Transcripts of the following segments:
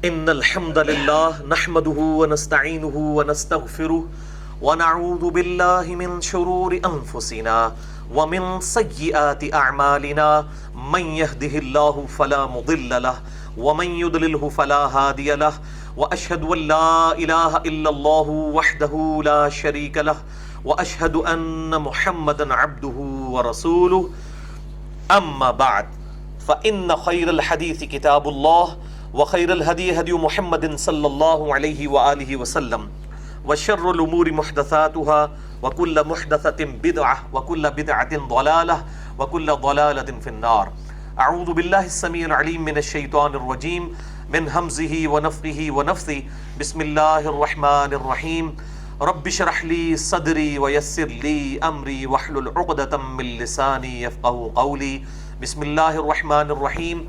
إن الحمد لله نحمده ونستعينه ونستغفره ونعوذ بالله من شرور أنفسنا ومن سيئات أعمالنا من يهده الله فلا مضل له ومن يضلله فلا هادي له وأشهد أن لا إله إلا الله وحده لا شريك له وأشهد أن محمدا عبده ورسوله أما بعد فإن خير الحديث كتاب الله وخير الهدي هدي محمد صلى الله عليه وآله وسلم وشر الأمور محدثاتها وكل محدثة بدعة وكل بدعة ضلالة وكل ضلالة في النار. أعوذ بالله السميع العليم من الشيطان الرجيم من همزه ونفخه ونفثه. بسم الله الرحمن الرحيم. رب اشرح لي صدري ويسر لي أمري واحلل عقدة من لساني يفقهوا قولي. بسم الله الرحمن الرحيم.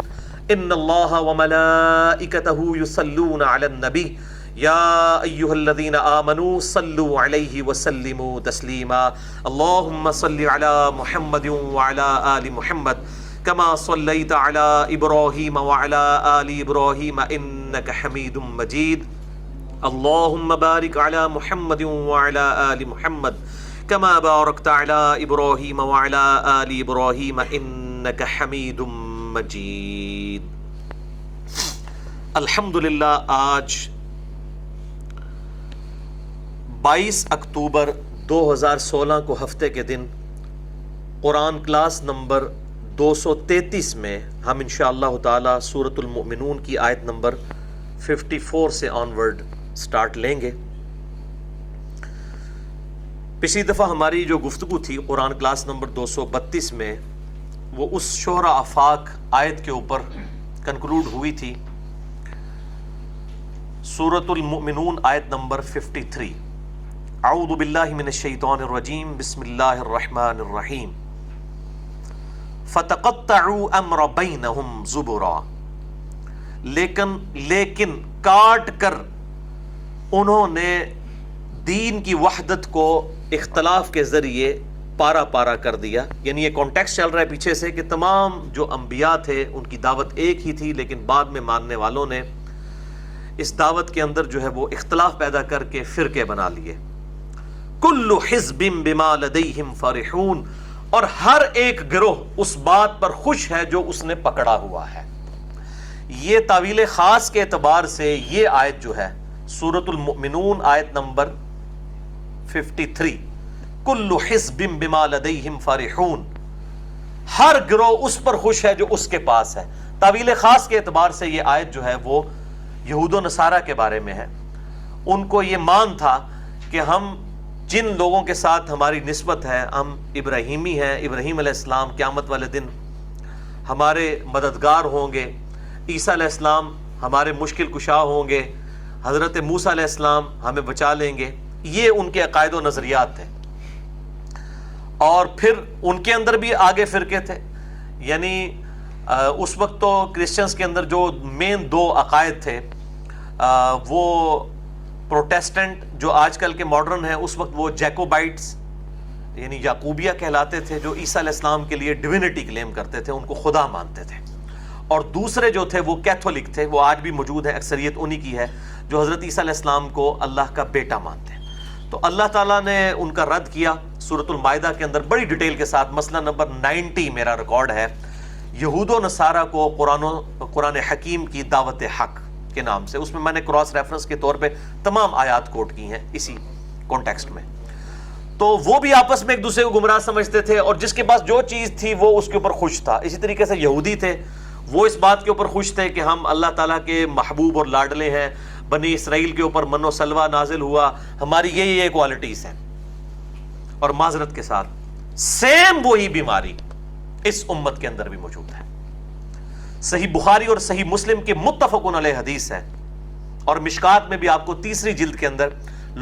ان الله وملائكته يصلون على النبي يا ايها الذين امنوا صلوا عليه وسلموا تسليما. اللهم صل على محمد وعلى ال محمد كما صليت على ابراهيم وعلى ال ابراهيم انك حميد مجيد. اللهم بارك على محمد وعلى ال محمد كما باركت على ابراهيم وعلى ال ابراهيم انك حميد مجید. الحمدللہ آج 22 اکتوبر 2016 کو ہفتے کے دن قرآن کلاس نمبر 233 میں ہم انشاءاللہ تعالی سورۃ المؤمنون کی آیت نمبر 54 سے آنورڈ سٹارٹ لیں گے. پچھلی دفعہ ہماری جو گفتگو تھی قرآن کلاس نمبر 232 میں وہ اس شعراء آفاق آیت کے اوپر کنکلوڈ ہوئی تھی. سورۃ المؤمنون آیت نمبر 53. اعوذ باللہ من الشیطان الرجیم بسم اللہ الرحمن الرحیم. فتقطعوا امر بینہم زبرا. لیکن کاٹ کر انہوں نے دین کی وحدت کو اختلاف کے ذریعے پارا پارا کر دیا. یعنی یہ کانٹیکسٹ چل رہا ہے پیچھے سے کہ تمام جو انبیاء تھے ان کی دعوت ایک ہی تھی، لیکن بعد میں ماننے والوں نے اس دعوت کے اندر جو ہے وہ اختلاف پیدا کر کے فرقے بنا لیے. کل حزب بما لدیہم فرحون. اور ہر ایک گروہ اس بات پر خوش ہے جو اس نے پکڑا ہوا ہے. یہ تعویل خاص کے اعتبار سے یہ آیت جو ہے سورۃ المؤمنون آیت نمبر 53، کل حزب بما لدیہم فرحون، ہر گروہ اس پر خوش ہے جو اس کے پاس ہے. تعویل خاص کے اعتبار سے یہ آیت جو ہے وہ یہود و نصارہ کے بارے میں ہے. ان کو یہ مان تھا کہ ہم جن لوگوں کے ساتھ ہماری نسبت ہے، ہم ابراہیمی ہیں، ابراہیم علیہ السلام قیامت والے دن ہمارے مددگار ہوں گے، عیسیٰ علیہ السلام ہمارے مشکل کشا ہوں گے، حضرت موسیٰ علیہ السلام ہمیں بچا لیں گے. یہ ان کے عقائد و نظریات تھے. اور پھر ان کے اندر بھی آگے فرقے تھے. یعنی اس وقت تو کرسچنز کے اندر جو مین دو عقائد تھے وہ پروٹیسٹنٹ جو آج کل کے ماڈرن ہیں، اس وقت وہ جیکوبائٹس یعنی یعقوبیہ کہلاتے تھے، جو عیسیٰ علیہ السلام کے لیے ڈیوینٹی کلیم کرتے تھے، ان کو خدا مانتے تھے. اور دوسرے جو تھے وہ کیتھولک تھے، وہ آج بھی موجود ہیں، اکثریت انہی کی ہے، جو حضرت عیسیٰ علیہ السلام کو اللہ کا بیٹا مانتے ہیں. تو اللہ تعالیٰ نے ان کا رد کیا سورۃ المائدہ کے اندر بڑی ڈیٹیل کے ساتھ. مسئلہ نمبر 90 میرا ریکارڈ ہے یہود و نصارہ کو قرآن حکیم کی دعوت حق کے نام سے. اس میں میں نے کراس ریفرنس کے طور پہ تمام آیات کوٹ کی ہیں اسی کانٹیکسٹ میں. تو وہ بھی آپس میں ایک دوسرے کو گمراہ سمجھتے تھے، اور جس کے پاس جو چیز تھی وہ اس کے اوپر خوش تھا. اسی طریقے سے یہودی تھے، وہ اس بات کے اوپر خوش تھے کہ ہم اللہ تعالیٰ کے محبوب اور لاڈلے ہیں، بنی اسرائیل کے اوپر من و سلوہ نازل ہوا، ہماری یہ کوالٹیز ہیں. اور معذرت کے ساتھ سیم وہی بیماری اس امت کے اندر بھی موجود ہے. صحیح بخاری اور صحیح مسلم کی متفقن علیہ حدیث ہے، اور مشکات میں بھی آپ کو 3 جلد کے اندر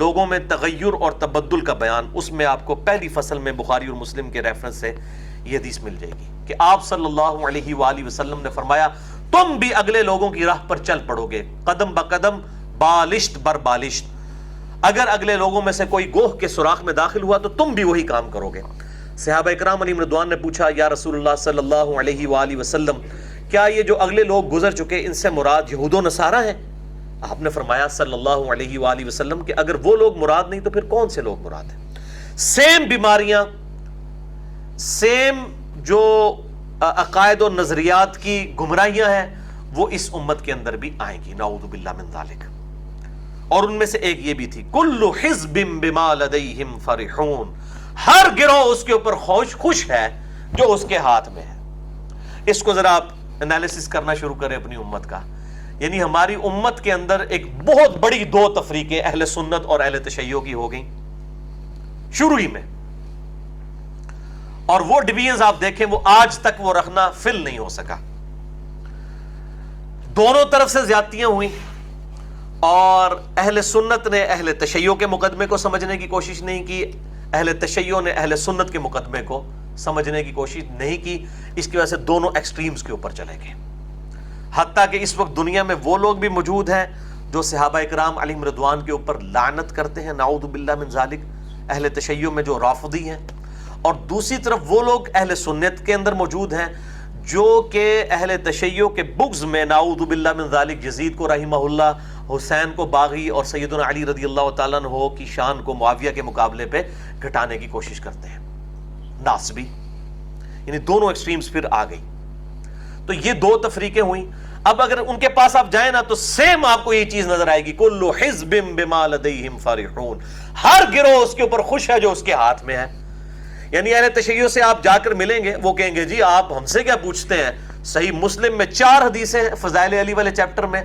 لوگوں میں تغیر اور تبدل کا بیان، اس میں آپ کو پہلی فصل میں بخاری اور مسلم کے ریفرنس سے یہ حدیث مل جائے گی کہ آپ صلی اللہ علیہ وآلہ وسلم نے فرمایا تم بھی اگلے لوگوں کی راہ پر چل پڑو گے، قدم بقدم بالشت بر بالشت. اگر اگلے لوگوں میں سے کوئی گوہ کے سوراخ میں داخل ہوا تو تم بھی وہی کام کرو گے. صحابہ اکرام علیہم رضوان نے پوچھا یا رسول اللہ صلی اللہ علیہ وآلہ وسلم، کیا یہ جو اگلے لوگ گزر چکے ان سے مراد یہود و نصارہ ہیں؟ آپ نے فرمایا صلی اللہ علیہ وآلہ وسلم کہ اگر وہ لوگ مراد نہیں تو پھر کون سے لوگ مراد ہیں؟ سیم بیماریاں، سیم جو عقائد و نظریات کی گمراہیاں ہیں وہ اس امت کے اندر بھی آئیں گی، نعوذ باللہ من ذالک۔ اور ان میں سے ایک یہ بھی تھی، کل حزب بما لدیہم فرحون، ہر گروہ اس کے اوپر خوش ہے جو اس کے ہاتھ میں ہے۔ اس کو ذرا آپ انالیسس کرنا شروع کریں اپنی امت کا، یعنی ہماری امت کے اندر ایک بہت بڑی دو تفریقیں اہل سنت اور اہل تشیع کی ہو گئیں شروع ہی میں، اور وہ ڈویژنز آپ دیکھیں وہ آج تک وہ رکھنا فل نہیں ہو سکا۔ دونوں طرف سے زیادتیاں ہوئیں، اور اہل سنت نے اہل تشیع کے مقدمے کو سمجھنے کی کوشش نہیں کی، اہل تشیع نے اہل سنت کے مقدمے کو سمجھنے کی کوشش نہیں کی۔ اس کی وجہ سے دونوں ایکسٹریمز کے اوپر چلے گئے، حتیٰ کہ اس وقت دنیا میں وہ لوگ بھی موجود ہیں جو صحابہ اکرام علیہم رضوان کے اوپر لعنت کرتے ہیں، نعوذ باللہ من ذالک، اہل تشیع میں جو رافضی ہیں، اور دوسری طرف وہ لوگ اہل سنت کے اندر موجود ہیں جو کہ اہل تشیع کے بغض میں نعوذ باللہ من ذالک یزید کو رحمہ اللہ، حسین کو باغی، اور سیدنا علی رضی اللہ تعالیٰ عنہ کی شان کو معاویہ کے مقابلے پہ گھٹانے کی کوشش کرتے ہیں، ناسبی۔ یعنی دونوں ایکسٹریمز پھر آ گئی، تو یہ دو تفریقیں ہوئیں۔ اب اگر ان کے پاس آپ جائیں نا تو سیم آپ کو یہ چیز نظر آئے گی، کل حزب بما لدیہم فرحون، ہر گروہ اس کے اوپر خوش ہے جو اس کے ہاتھ میں ہے۔ یعنی اہل تشیع سے آپ جا کر ملیں گے، وہ کہیں گے جی آپ ہم سے کیا پوچھتے ہیں، صحیح مسلم میں 4 حدیثیں ہیں فضائل علی والے چیپٹر میں،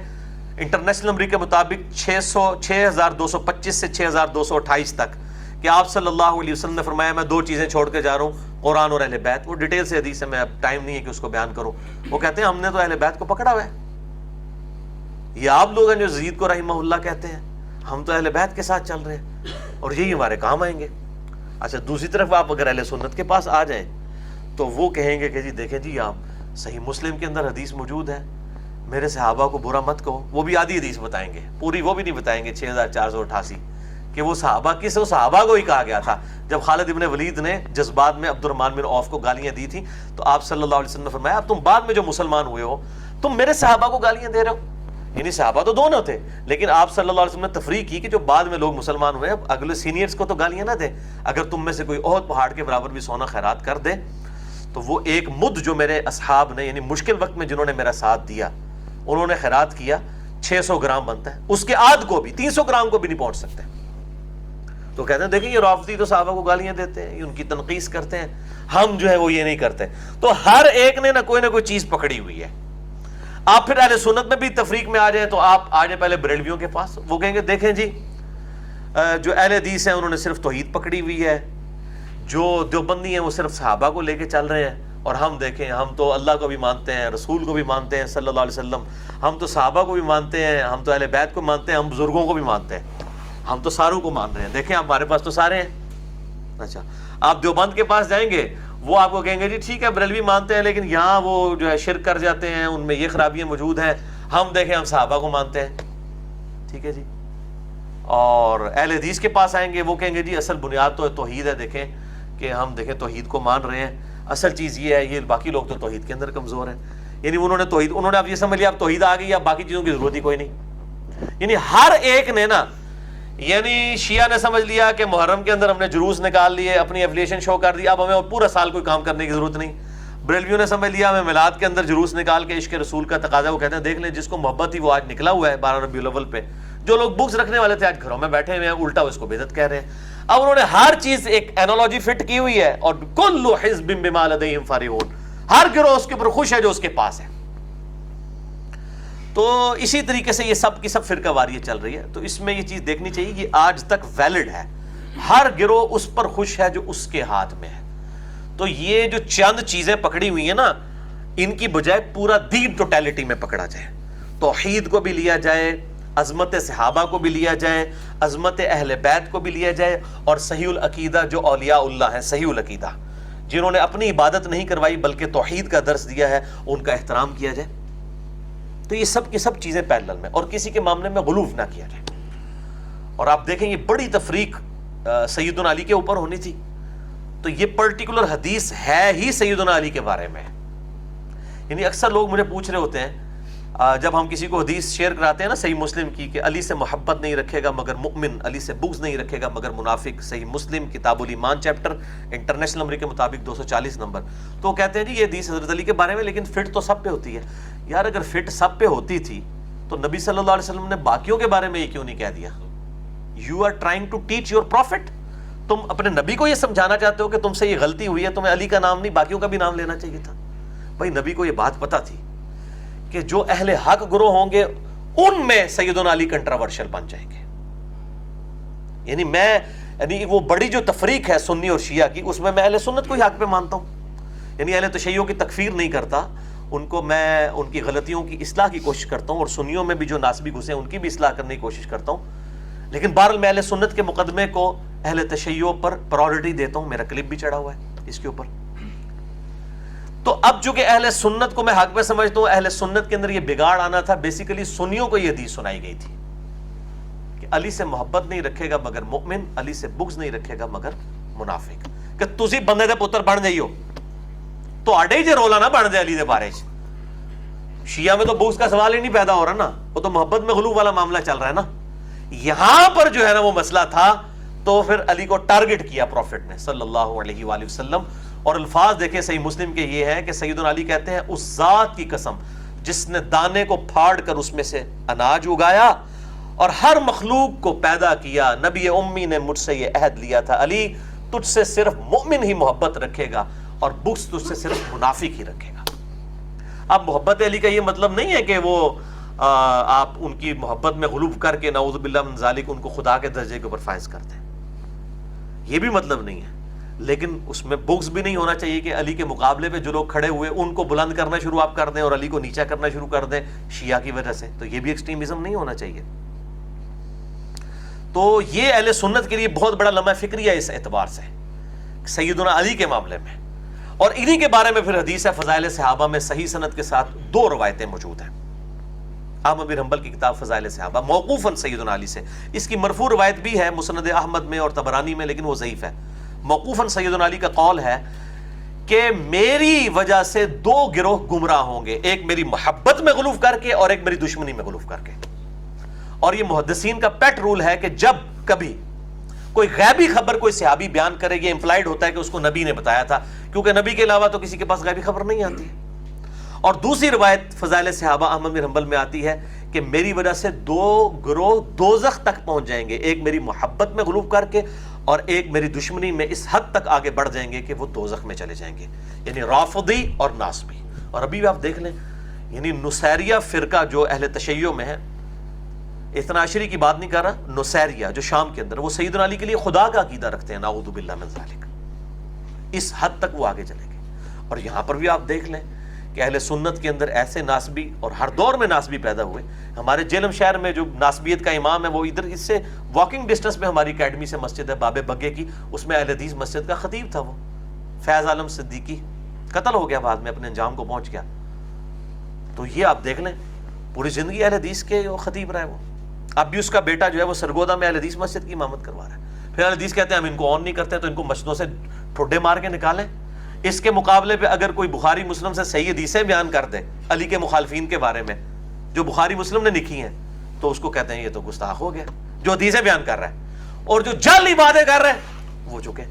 انٹرنیشنل نمبر کے مطابق 6225 سے 6228 تک، کہ آپ صلی اللہ علیہ وسلم نے فرمایا میں 2 چیزیں چھوڑ کے جا رہا ہوں، قرآن اور اہل بیت۔ وہ ڈیٹیل سے حدیث ہے، میں اب ٹائم نہیں ہے کہ اس کو بیان کروں۔ وہ کہتے ہیں ہم نے تو اہل بیت کو پکڑا ہوا ہے، یہ آپ لوگ ہیں جو یزید کو رحمہ اللہ کہتے ہیں، ہم تو اہل بیت کے ساتھ چل رہے ہیں اور یہی ہمارے کام آئیں گے۔ اچھا دوسری طرف آپ اگر اہل سنت کے پاس آ جائیں تو وہ کہیں گے کہ جی دیکھیں جی آپ صحیح مسلم کے اندر حدیث موجود ہے، میرے صحابہ کو برا مت کہو۔ وہ بھی آدھی حدیث بتائیں گے، پوری وہ بھی نہیں بتائیں گے 6488 کہ وہ صحابہ کس، وہ صحابہ کو ہی کہا گیا تھا۔ جب خالد ابن ولید نے جذبات میں عبد الرحمن بن عوف کو گالیاں دی تھی تو آپ صلی اللہ علیہ وسلم نے فرمایا اب تم بعد میں جو مسلمان ہوئے ہو تم میرے صحابہ کو گالیاں دے رہے ہو۔ یعنی صحابہ تو دونوں تھے، لیکن آپ صلی اللہ علیہ وسلم نے تفریق کی کہ جو بعد میں لوگ مسلمان ہوئے اب اگلے سینئرز کو تو گالیاں نہ دیں، اگر تم میں سے کوئی احد پہاڑ کے برابر بھی سونا خیرات کر دے تو وہ ایک مد جو میرے اصحاب نے یعنی مشکل وقت میں جنہوں نے میرا ساتھ دیا انہوں نے خیرات کیا 600 گرام بنتا ہے، اس کے آدھ کو بھی 300 گرام کو بھی نہیں پہنچ سکتے۔ تو کہتے ہیں دیکھیں یہ رافضی تو صحابہ کو گالیاں دیتے ہیں، یہ ان کی تنقیص کرتے ہیں، ہم جو ہے وہ یہ نہیں کرتے۔ تو ہر ایک نے نہ کوئی چیز پکڑی ہوئی ہے۔ آپ پھر اہل سنت میں بھی تفریق میں آ جائیں تو آپ آ جائیں پہلے بریلویوں کے پاس، وہ کہیں گے دیکھیں جی جو اہل حدیث ہیں انہوں نے صرف توحید پکڑی ہوئی ہے، جو دیوبندی ہیں وہ صرف صحابہ کو لے کے چل رہے ہیں، اور ہم دیکھیں ہم تو اللہ کو بھی مانتے ہیں، رسول کو بھی مانتے ہیں صلی اللہ علیہ وسلم، ہم تو صحابہ کو بھی مانتے ہیں، ہم تو اہل بیت کو مانتے ہیں، ہم بزرگوں کو بھی مانتے ہیں، ہم تو ساروں کو مان رہے ہیں، دیکھیں ہمارے پاس تو سارے ہیں۔ اچھا آپ دیوبند کے پاس جائیں گے وہ آپ کو کہیں گے جی ٹھیک ہے بریلوی مانتے ہیں لیکن یہاں وہ جو ہے شرک کر جاتے ہیں، ان میں یہ خرابیاں موجود ہیں، ہم دیکھیں ہم صحابہ کو مانتے ہیں، ٹھیک ہے جی۔ اور اہل حدیث کے پاس آئیں گے وہ کہیں گے جی اصل بنیاد تو توحید ہے، دیکھیں کہ ہم دیکھیں توحید کو مان رہے ہیں، اصل چیز یہ ہے، یہ باقی لوگ تو توحید کے اندر کمزور ہیں۔ یعنی انہوں نے اب یہ سمجھ لیا اب توحید آ گئی، اب باقی چیزوں کی ضرورت ہی کوئی نہیں۔ یعنی ہر ایک نے نا، یعنی شیعہ نے سمجھ لیا کہ محرم کے اندر ہم نے جلوس نکال لیے، اپنی ایفیلیشن شو کر دی، اب ہمیں پورا سال کوئی کام کرنے کی ضرورت نہیں۔ بریلویوں نے سمجھ لیا ہمیں میلاد کے اندر جلوس نکال کے عشق رسول کا تقاضا، وہ کہتے ہیں دیکھ لیں جس کو محبت تھی وہ آج نکلا ہوا ہے 12 ربیع الاول پہ، جو لوگ بکس رکھنے والے تھے آج گھروں میں بیٹھے ہوئے ہیں، الٹا اس کو بدعت کہہ رہے ہیں۔ اب انہوں نے ہر چیز ایک اینالوجی فٹ کی ہوئی ہے، اور کل حزب بما لدیہم فرحون، ہر گروہ اس کے اوپر خوش ہے جو اس کے پاس ہے۔ تو اسی طریقے سے یہ سب کی سب فرقہ واریت چل رہی ہے۔ تو اس میں یہ چیز دیکھنی چاہیے کہ آج تک ویلڈ ہے، ہر گروہ اس پر خوش ہے جو اس کے ہاتھ میں ہے۔ تو یہ جو چند چیزیں پکڑی ہوئی ہیں نا، ان کی بجائے پورا دین ٹوٹیلٹی میں پکڑا جائے، توحید کو بھی لیا جائے، عظمت صحابہ کو بھی لیا جائے، عظمت اہل بیت کو بھی لیا جائے، اور صحیح العقیدہ جو اولیاء اللہ ہیں، صحیح العقیدہ جنہوں نے اپنی عبادت نہیں کروائی بلکہ توحید کا درس دیا ہے، ان کا احترام کیا جائے۔ تو یہ سب کی سب چیزیں پیرلل میں، اور کسی کے معاملے میں غلوف نہ کیا جائے۔ اور آپ دیکھیں یہ بڑی تفریق سیدنا علی کے اوپر ہونی تھی، تو یہ پرٹیکولر حدیث ہے ہی سیدنا علی کے بارے میں۔ یعنی اکثر لوگ مجھے پوچھ رہے ہوتے ہیں جب ہم کسی کو حدیث شیئر کراتے ہیں نا صحیح مسلم کی کہ علی سے محبت نہیں رکھے گا مگر مؤمن، علی سے بغض نہیں رکھے گا مگر منافق، صحیح مسلم کتاب الایمان چیپٹر انٹرنیشنل نمبر کے مطابق 240 نمبر، تو کہتے ہیں جی یہ حدیث حضرت علی کے بارے میں، لیکن فٹ تو سب پہ ہوتی ہے. یار اگر فٹ سب پہ ہوتی تھی تو نبی صلی اللہ علیہ وسلم نے باقیوں کے بارے میں یہ کیوں نہیں کہہ دیا؟ You are trying to teach your prophet. تم اپنے نبی کو یہ سمجھانا چاہتے ہو کہ تم سے یہ غلطی ہوئی ہے، تمہیں علی کا نام نہیں باقیوں کا بھی نام لینا چاہیے تھا. بھائی نبی کو یہ بات پتا تھی کہ جو اہل حق گروہ ہوں گے ان میں سیدنا علی کنٹراورشل بن جائیں گے. یعنی وہ بڑی جو تفریق ہے سنی اور شیعہ کی، اس میں اہل سنت کو ہی حق پہ مانتا ہوں. یعنی اہل تشیع کی تکفیر نہیں کرتا، ان کو میں ان کی غلطیوں کی اصلاح کی کوشش کرتا ہوں، اور سنیوں میں بھی جو ناسبی گھسے ہیں ان کی بھی اصلاح کرنے کی کوشش کرتا ہوں. لیکن بہرحال میں اہل سنت کے مقدمے کو اہل تشیع پر پرائورٹی دیتا ہوں. میرا کلپ بھی چڑھا ہوا ہے اس کے اوپر. تو اب چونکہ اہل سنت کو میں حق پہ سمجھتا ہوں، اہل سنت کے اندر یہ بگاڑ آنا تھا. بیسیکلی سنیوں کو یہ حدیث سنائی گئی تھی کہ علی سے محبت نہیں رکھے گا مگر مؤمن، علی سے بغض نہیں رکھے گا مگر منافق. کہ تسی بندے دے پتر بن جائیو تو آڈے ہی جے رولا نہ بن جائے علی دے بارے. شیعہ میں تو بغض کا سوال ہی نہیں پیدا ہو رہا نا، وہ تو محبت میں غلو والا معاملہ چل رہا ہے نا. یہاں پر جو ہے نا وہ مسئلہ تھا، تو پھر علی کو ٹارگٹ کیا پروفٹ نے صلی اللہ علیہ وآلہ وسلم. اور الفاظ دیکھیں صحیح مسلم کے یہ ہے کہ سیدنا علی کہتے ہیں اس ذات کی قسم جس نے دانے کو پھاڑ کر اس میں سے اناج اگایا اور ہر مخلوق کو پیدا کیا، نبی امی نے مجھ سے یہ عہد لیا تھا علی تجھ سے صرف مؤمن ہی محبت رکھے گا اور بغض تجھ سے صرف منافق ہی رکھے گا. اب محبت علی کا یہ مطلب نہیں ہے کہ وہ آپ ان کی محبت میں غلوب کر کے نعوذ باللہ من ذالک ان کو خدا کے درجے کے اوپر فائز کرتے ہیں، یہ بھی مطلب نہیں ہے. لیکن اس میں بغض بھی نہیں ہونا چاہیے کہ علی کے مقابلے پہ جو لوگ کھڑے ہوئے ان کو بلند کرنا شروع آپ کر دیں اور علی کو نیچا کرنا شروع کر دیں شیعہ کی وجہ سے. تو یہ بھی ایکسٹریمزم نہیں ہونا چاہیے. تو یہ اہل سنت کے لیے بہت بڑا لمحہ فکری ہے اس اعتبار سے سیدنا علی کے معاملے میں. اور انہی کے بارے میں پھر حدیث ہے فضائل صحابہ میں صحیح سند کے ساتھ 2 روایتیں موجود ہیں. احمد بن حنبل کی کتاب فضائل صحابہ موقوفاً سیدنا علی سے، اس کی مرفوع روایت بھی ہے مسند احمد میں اور طبرانی میں، لیکن وہ ضعیف ہے. موقوفاً سیدنا علی کا قول ہے کہ میری وجہ سے 2 گروہ گمراہ ہوں گے، ایک میری محبت میں غلوف کر کے اور ایک میری دشمنی میں غلوف کر کے. اور یہ محدثین کا پیٹ رول ہے کہ جب کبھی کوئی غیبی خبر کوئی صحابی بیان کرے، یہ امپلائڈ ہوتا ہے کہ اس کو نبی نے بتایا تھا، کیونکہ نبی کے علاوہ تو کسی کے پاس غیبی خبر نہیں آتی. اور دوسری روایت فضائل صحابہ احمد بن حنبل میں آتی ہے کہ میری وجہ سے 2 گروہ دوزخ تک پہنچ جائیں گے، ایک میری محبت میں غلوف کر کے اور ایک میری دشمنی میں اس حد تک آگے بڑھ جائیں گے کہ وہ دوزخ میں چلے جائیں گے، یعنی رافضی اور ناصبی. اور ابھی بھی آپ دیکھ لیں یعنی نصیریہ فرقہ جو اہل تشیع میں ہے، اثنا عشری کی بات نہیں کر رہا، نصیریہ جو شام کے اندر، وہ سیدنا علی کے لیے خدا کا عقیدہ رکھتے ہیں نعوذ باللہ من ذالک. اس حد تک وہ آگے چلیں گے. اور یہاں پر بھی آپ دیکھ لیں کہ اہل سنت کے اندر ایسے ناسبی اور ہر دور میں ناسبی پیدا ہوئے. ہمارے جیلم شہر میں جو ناسبیت کا امام ہے وہ ادھر اس سے واکنگ ڈسٹنس پہ ہماری اکیڈمی سے مسجد ہے باب بگے کی، اس میں اہل حدیث مسجد کا خطیب تھا. وہ فیض عالم صدیقی قتل ہو گیا بعد میں، اپنے انجام کو پہنچ گیا. تو یہ آپ دیکھ لیں پوری زندگی اہل حدیث کے خطیب رہا ہے وہ. اب بھی اس کا بیٹا جو ہے وہ سرگودا میں اہل حدیث مسجد کی امامت کروا رہا ہے. پھر اہل حدیث کہتے ہیں ہم ان کو آن نہیں کرتے تو ان کو مسجدوں سے ٹھوڈے مار کے نکالیں. اس کے مقابلے پہ اگر کوئی بخاری مسلم سے صحیح حدیثیں بیان کر دے علی کے مخالفین کے بارے میں جو بخاری مسلم نے لکھی ہیں، تو اس کو کہتے ہیں یہ تو گستاخ ہو گیا جو حدیثیں بیان کر رہا ہے، اور جو جعلی باتیں کر رہے ہیں وہ چکے.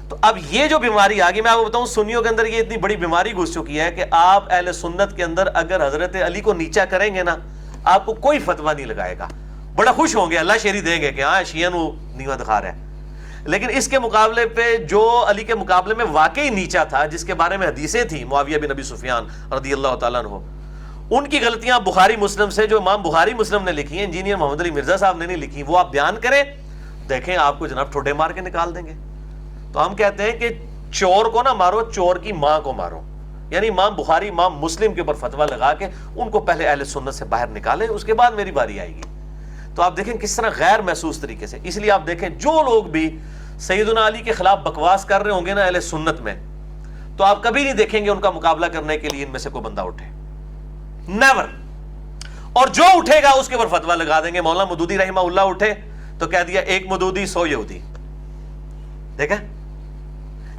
تو اب یہ جو بیماری آ گئی، میں آپ کو بتاؤں سنیوں کے اندر یہ اتنی بڑی بیماری گھس چکی ہے کہ آپ اہل سنت کے اندر اگر حضرت علی کو نیچا کریں گے نا، آپ کو کوئی فتویٰ نہیں لگائے گا. بڑا خوش ہوں گے، اللہ شیری دیں گے کہ ہاں شیعہ نو نیوا دکھا رہا ہے. لیکن اس کے مقابلے پہ جو علی کے مقابلے میں واقعی نیچا تھا، جس کے بارے میں حدیثیں تھیں، معاویہ بن ابی سفیان رضی اللہ تعالیٰ عنہ، ان کی غلطیاں بخاری مسلم سے جو امام بخاری مسلم نے لکھی ہیں، انجینئر محمد علی مرزا صاحب نے نہیں لکھی، وہ آپ بیان کریں، دیکھیں آپ کو جناب ٹھوڈے مار کے نکال دیں گے. تو ہم کہتے ہیں کہ چور کو نہ مارو، چور کی ماں کو مارو. یعنی امام بخاری امام مسلم کے اوپر فتویٰ لگا کے ان کو پہلے اہل سنت سے باہر نکالیں، اس کے بعد میری باری آئے گی. تو آپ دیکھیں کس طرح غیر محسوس طریقے سے. اس لیے آپ دیکھیں جو لوگ بھی سیدنا علی کے خلاف بکواس کر رہے ہوں گے نا اہل سنت میں، تو آپ کبھی نہیں دیکھیں گے ان کا مقابلہ کرنے کے لیے ان میں سے کوئی بندہ اٹھے، نیور. اور جو اٹھے گا اس کے اوپر فتویٰ لگا دیں گے. مولانا مودودی رحمہ اللہ اٹھے تو کہہ دیا 1 مودودی 100 یہودی. دیکھیں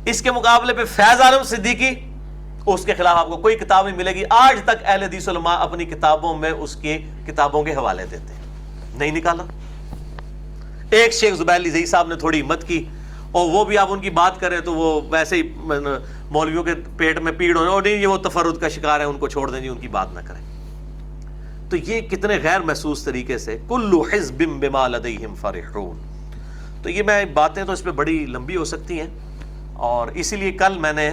اس کے مقابلے پہ فیض عالم صدیقی اس کے خلاف آپ کو کوئی کتاب نہیں ملے گی. آج تک اہل حدیث علماء اپنی کتابوں میں اس کی کتابوں کے حوالے دیتے ہیں, نہیں نکالا. ایک شیخ زبیر علی زئی صاحب نے تھوڑی ہمت کی, اور وہ بھی آپ ان کی بات کریں تو وہ ویسے ہی مولویوں کے پیٹ میں پیڑ ہونے, اور نہیں یہ وہ تفرد کا شکار ہے, ان کو چھوڑ دیں جی, ان کی بات نہ کریں. تو یہ کتنے غیر محسوس طریقے سے کل حزب بما لدیہم فرحون. تو یہ میں باتیں تو اس پہ بڑی لمبی ہو سکتی ہیں, اور اسی لیے کل میں نے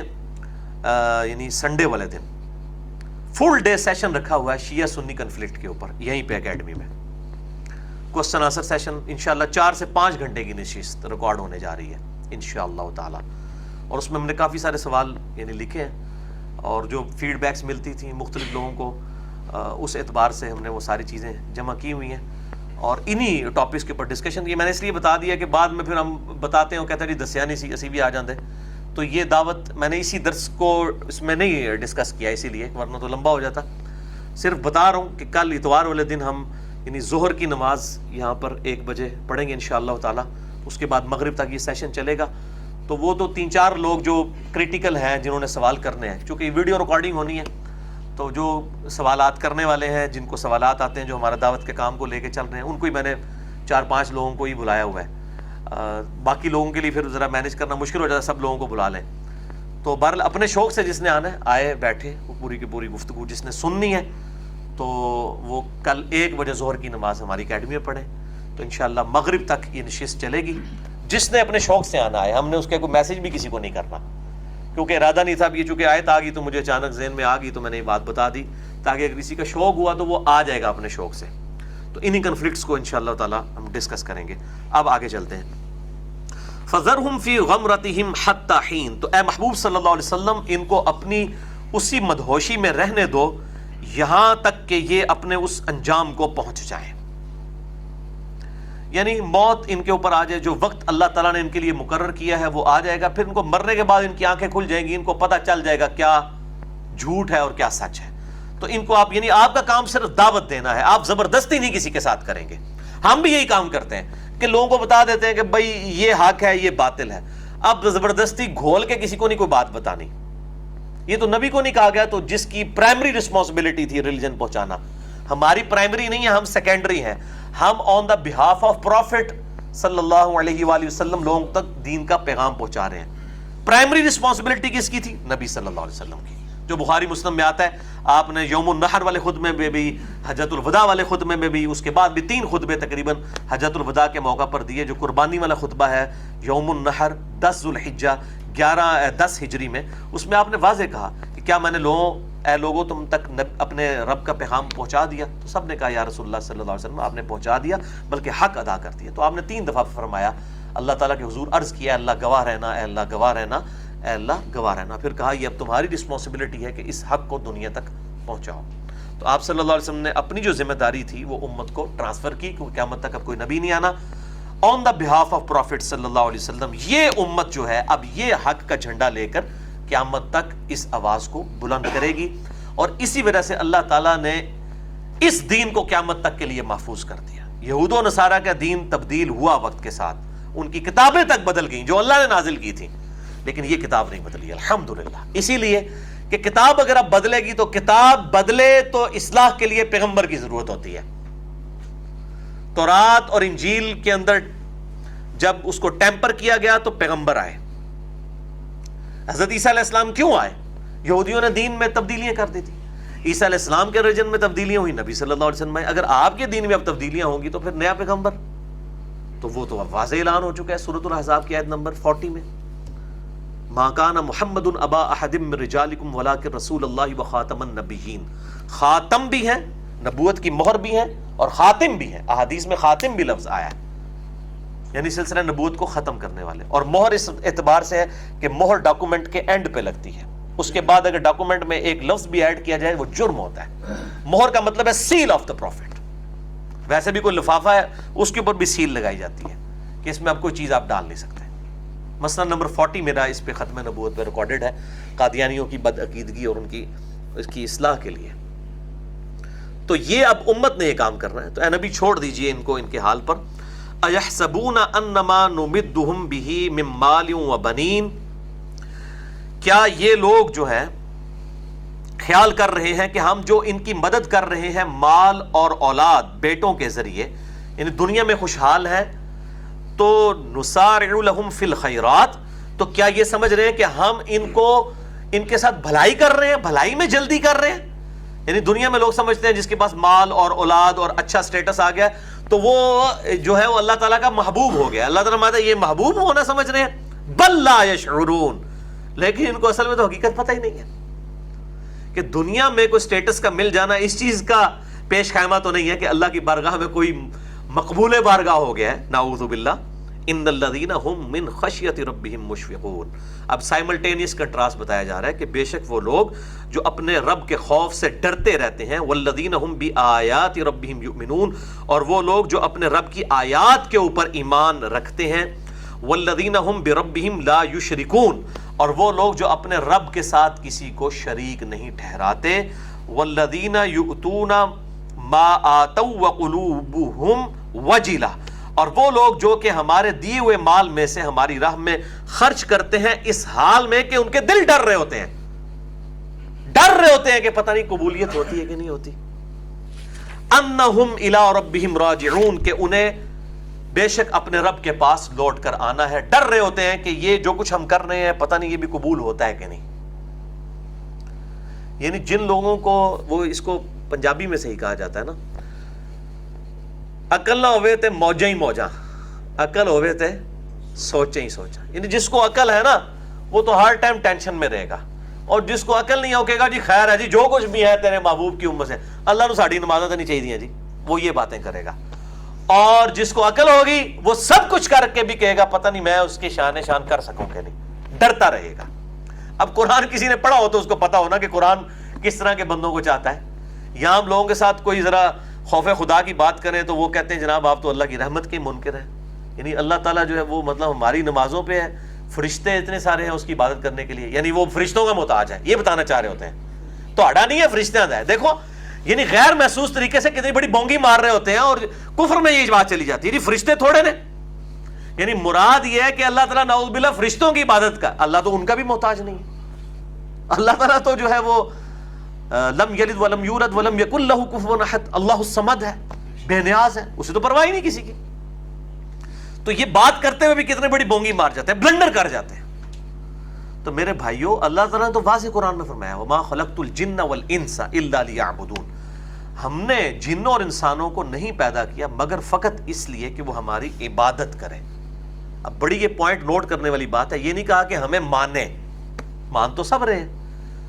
یعنی سنڈے والے دن فل ڈے سیشن رکھا ہوا ہے شیعہ سنی کنفلکٹ کے اوپر یہیں پہ اکیڈمی میں. کوسچن آنسر سیشن انشاءاللہ 4 سے 5 گھنٹے کی نشست ریکارڈ ہونے جا رہی ہے انشاءاللہ تعالی, اور اس میں ہم نے کافی سارے سوال یعنی لکھے ہیں, اور جو فیڈ بیکس ملتی تھیں مختلف لوگوں کو, اس اعتبار سے ہم نے وہ ساری چیزیں جمع کی ہوئی ہیں, اور انہی ٹاپکس کے اوپر ڈسکشن. یہ میں نے اس لیے بتا دیا کہ بعد میں پھر ہم بتاتے ہیں, کہتے ہیں جی دسیا نہیں سی, اسی بھی آ جاندے. تو یہ دعوت میں نے اسی درس کو اس میں نہیں ڈسکس کیا, اسی لیے ورنہ تو لمبا ہو جاتا. صرف بتا رہا ہوں کہ کل اتوار والے دن ہم یعنی ظہر کی نماز یہاں پر 1 بجے پڑھیں گے انشاءاللہ تعالی. اس کے بعد مغرب تک یہ سیشن چلے گا. تو وہ تو 3-4 لوگ جو کریٹیکل ہیں جنہوں نے سوال کرنے ہیں, چونکہ ویڈیو ریکارڈنگ ہونی ہے, تو جو سوالات کرنے والے ہیں, جن کو سوالات آتے ہیں, جو ہمارا دعوت کے کام کو لے کے چل رہے ہیں, ان کو ہی میں نے 4-5 لوگوں کو ہی بلایا ہوا ہے. باقی لوگوں کے لیے پھر ذرا مینیج کرنا مشکل ہو جاتا ہے, سب لوگوں کو بلا لیں. تو بہرحال اپنے شوق سے جس نے آنا ہے آئے, بیٹھے, پوری کی پوری گفتگو جس نے سننی ہے تو وہ کل 1 بجے ظہر کی نماز ہماری اکیڈمی میں پڑھے. تو انشاءاللہ مغرب تک یہ نشست چلے گی. جس نے اپنے شوق سے آنا ہے, ہم نے اس کے کوئی میسج بھی کسی کو نہیں کرنا, کیونکہ ارادہ نہیں تھا. اب یہ چونکہ آیت آ گئی تو مجھے اچانک ذہن میں آ گئی, تو میں نے یہ بات بتا دی تاکہ اگر کسی کا شوق ہوا تو وہ آ جائے گا اپنے شوق سے. تو انہی کنفلکٹس کو انشاءاللہ تعالی ہم ڈسکس کریں گے. اب آگے چلتے ہیں. فَذَرْهُمْ فِي غَمْرَتِهِمْ حَتَّى حِينٍ. تو اے محبوب صلی اللہ علیہ وسلم ان کو اپنی اسی مدہوشی میں رہنے دو یہاں تک کہ یہ اپنے اس انجام کو پہنچ جائیں. یعنی موت ان کے اوپر آ جائے, جو وقت اللہ تعالیٰ نے ان کے لیے مقرر کیا ہے وہ آ جائے گا. پھر ان کو مرنے کے بعد ان کی آنکھیں کھل جائیں گی, ان کو پتہ چل جائے گا کیا جھوٹ ہے اور کیا سچ ہے. تو ان کو آپ یعنی آپ کا کام صرف دعوت دینا ہے, آپ زبردستی نہیں کسی کے ساتھ کریں گے. ہم بھی یہی کام کرتے ہیں کہ لوگوں کو بتا دیتے ہیں کہ بھائی یہ حق ہے یہ باطل ہے. اب زبردستی گھول کے کسی کو نہیں کوئی بات بتانی. یہ تو نبی کو نہیں کہا گیا, تو جس کی پرائمری رسپانسبلٹی تھی ریلیجن پہنچانا, ہماری پرائمری نہیں ہے, ہم سیکنڈری ہیں. ہم آن دا بہاف آف پروفٹ صلی اللہ علیہ وآلہ وسلم لوگوں تک دین کا پیغام پہنچا رہے ہیں. پرائمری رسپانسبلٹی کس کی تھی؟ نبی صلی اللہ علیہ وسلم کی, جو بخاری مسلم میں آتا ہے. آپ نے یوم النحر والے خطبے میں بھی, حجۃ الوداع والے خطبے میں بھی, اس کے بعد بھی 3 خطبے تقریباً حجۃ الوداع کے موقع پر دیے. جو قربانی والا خطبہ ہے یوم النحر 10 ذوالحجہ 10 ہجری میں, اس میں آپ نے واضح کہا کہ کیا میں نے اے لوگوں تم تک اپنے رب کا پیغام پہنچا دیا؟ تو سب نے کہا یا رسول اللہ صلی اللہ علیہ وسلم آپ نے پہنچا دیا, بلکہ حق ادا کر دیا. تو آپ نے 3 دفعہ فرمایا, اللہ تعالیٰ کے حضور عرض کیا, اللہ گواہ رہنا, اے اللہ گواہ رہنا, اے اللہ گواہ رہنا. پھر کہا یہ اب تمہاری رسپانسبلٹی ہے کہ اس حق کو دنیا تک پہنچاؤ. تو آپ صلی اللہ علیہ وسلم نے اپنی جو ذمہ داری تھی وہ امت کو ٹرانسفر کی, کیونکہ قیامت تک اب کوئی نبی نہیں آنا. آن دا بہاف آف پروفٹ صلی اللہ علیہ وسلم یہ امت جو ہے اب یہ حق کا جھنڈا لے کر قیامت تک اس آواز کو بلند کرے گی. اور اسی وجہ سے اللہ تعالیٰ نے اس دین کو قیامت تک کے لیے محفوظ کر دیا. یہود و نصارہ کا دین تبدیل ہوا وقت کے ساتھ, ان کی کتابیں تک بدل گئیں جو اللہ نے نازل کی تھیں, لیکن یہ کتاب نہیں بدلی الحمدللہ. اسی لیے کہ کتاب اگر اب بدلے گی تو کتاب بدلے تو اصلاح کے لیے پیغمبر کی ضرورت ہوتی ہے. تورات اور انجیل کے اندر جب اس کو ٹیمپر کیا گیا تو پیغمبر آئے. حضرت عیسیٰ علیہ السلام کیوں آئے؟ یہودیوں نے دین میں تبدیلیاں کر دی تھی, عیسیٰ علیہ السلام کے ریلیجن میں تبدیلیاں ہوئی, نبی صلی اللہ علیہ وسلم میں. اگر آپ کے دین میں اب تبدیلیاں ہوں گی تو پھر نیا پیغمبر, تو وہ تو واضح اعلان ہو چکا ہے سورۃ الاحزاب کی آیت نمبر 40 میں, ما کان محمد ابا احد من رجالکم ولکن رسول اللہ وخاتم النبیین. خاتم بھی ہے, نبوت کی مہر بھی ہے, اور خاتم بھی ہے. احادیث میں خاتم بھی لفظ آیا ہے, یعنی سلسلہ نبوت کو ختم کرنے والے. اور مہر اس اعتبار سے ہے کہ مہر ڈاکومنٹ کے اینڈ پہ لگتی ہے, اس کے بعد اگر ڈاکومنٹ میں ایک لفظ بھی ایڈ کیا جائے وہ جرم ہوتا ہے. مہر کا مطلب ہے سیل آف دا پروفٹ. ویسے بھی کوئی لفافہ ہے اس کے اوپر بھی سیل لگائی جاتی ہے کہ اس میں اب کوئی چیز آپ ڈال نہیں سکتے. مسئلہ نمبر 40 میرا اس پہ ختم نبوت پہ ریکارڈڈ ہے, قادیانیوں کی بدعقیدگی اور ان کی اس کی اصلاح کے لیے. تو یہ اب امت نے یہ کام کرنا ہے. تو اے نبی چھوڑ دیجئے ان کو ان کے حال پر. اَيَحْسَبُونَ أَنَّمَا نُمِدُّهُمْ بِهِ مِن مَّالٍ وَبَنِينَ. کیا یہ لوگ جو ہیں خیال کر رہے ہیں کہ ہم جو ان کی مدد کر رہے ہیں مال اور اولاد بیٹوں کے ذریعے، یعنی دنیا میں خوشحال ہے تو نسارع لہم فی الخیرات، تو کیا یہ سمجھ رہے ہیں کہ ہم ان کے ساتھ بھلائی کر رہے ہیں، بھلائی میں جلدی کر رہے ہیں؟ یعنی دنیا میں لوگ سمجھتے ہیں جس کے پاس مال اور اولاد اور اچھا سٹیٹس آ گیا تو وہ جو ہے وہ اللہ تعالیٰ کا محبوب ہو گیا. اللہ تعالیٰ ماتا یہ محبوب ہونا سمجھ رہے ہیں، بل لا یشعرون، لیکن ان کو اصل میں تو حقیقت پتہ ہی نہیں ہے کہ دنیا میں کوئی سٹیٹس کا مل جانا اس چیز کا پیش خیمہ تو نہیں ہے کہ اللہ کی بارگاہ میں کوئی مقبول بارگاہ ہو گیا ہے. نعوذ باللہ. ان الذین هم من خشیۃ ربہم مشفقون. اب سائملٹینیس کنٹراسٹ بتایا جا رہا ہے کہ بے شک وہ لوگ جو اپنے رب کے خوف سے ڈرتے رہتے ہیں، والذین هم بآیات ربہم یؤمنون، اور وہ لوگ جو اپنے رب کی آیات کے اوپر ایمان رکھتے ہیں، والذین هم بربہم لا یشرکون، اور وہ لوگ جو اپنے رب کے ساتھ کسی کو شریک نہیں ٹھہراتے، والذین یؤتون ما آتوا وقلوبہم وجلہ، اور وہ لوگ جو کہ ہمارے دیے ہوئے مال میں سے ہماری راہ میں خرچ کرتے ہیں اس حال میں کہ ان کے دل ڈر رہے ہوتے ہیں، ڈر رہے ہوتے ہیں کہ پتہ نہیں قبولیت ہوتی ہے کہ نہیں ہوتی. انہم الی ربہم راجعون، کہ انہیں بے شک اپنے رب کے پاس لوٹ کر آنا ہے. ڈر رہے ہوتے ہیں کہ یہ جو کچھ ہم کر رہے ہیں پتہ نہیں یہ بھی قبول ہوتا ہے کہ نہیں. یعنی جن لوگوں کو، وہ اس کو پنجابی میں سے ہی کہا جاتا ہے نا، عقل نہ ہوئے تے موجاں ہی موجاں، عقل ہوئے تے سوچیں ہی سوچاں. یعنی جس کو عقل ہے نا وہ تو ہر ٹائم ٹینشن میں رہے گا، اور جس کو عقل نہیں ہے وہ کہے گا جی خیر ہے جی جو کچھ بھی ہے تیرے محبوب کی امت سے، اللہ نو ساڑی نمازاں تے نہیں چاہیے جی، وہ یہ باتیں کرے گا. اور جس کو عقل ہوگی وہ سب کچھ کر کے بھی کہے گا پتہ نہیں میں اس کی شان کر سکوں کہ نہیں، ڈرتا رہے گا. اب قرآن کسی نے پڑھا ہو تو اس کو پتا ہونا کہ قرآن کس طرح کے بندوں کو چاہتا ہے. یہاں ہم لوگوں کے ساتھ کوئی ذرا خوف خدا کی بات کریں تو وہ کہتے ہیں جناب آپ تو اللہ کی رحمت کے منکر ہیں. یعنی اللہ تعالیٰ جو ہے وہ مطلب ہماری نمازوں پہ ہے، فرشتے اتنے سارے ہیں اس کی عبادت کرنے کے لیے، یعنی وہ فرشتوں کا محتاج ہے، یہ بتانا چاہ رہے ہوتے ہیں. تو اڑا نہیں ہے، فرشتیاں ہے. دیکھو یعنی غیر محسوس طریقے سے کتنی بڑی بونگی مار رہے ہوتے ہیں، اور کفر میں یہ بات چلی جاتی ہے جی فرشتے تھوڑے نے. یعنی مراد یہ ہے کہ اللہ تعالیٰ نعوذ باللہ فرشتوں کی عبادت کا، اللہ تو ان کا بھی محتاج نہیں ہے. اللہ تعالیٰ تو جو ہے وہ لم یلد ولم یولد ولم یکن لہ کفوا احد، اللہ الصمد ہے، بے نیاز ہے، اسے تو پرواہ ہی نہیں کسی کی. تو یہ بات کرتے ہوئے بھی کتنے بڑی بونگی مار جاتے ہیں، بلنڈر کر جاتے ہیں. تو میرے بھائیو اللہ تعالیٰ نے تو واضح قرآن میں فرمایا وما خلقت الجن والانس الا لیعبدون، ہم نے جنوں اور انسانوں کو نہیں پیدا کیا مگر فقط اس لیے کہ وہ ہماری عبادت کریں. اب بڑی یہ پوائنٹ نوٹ کرنے والی بات ہے، یہ نہیں کہا کہ ہمیں مانے، مان تو سب رہے ہیں،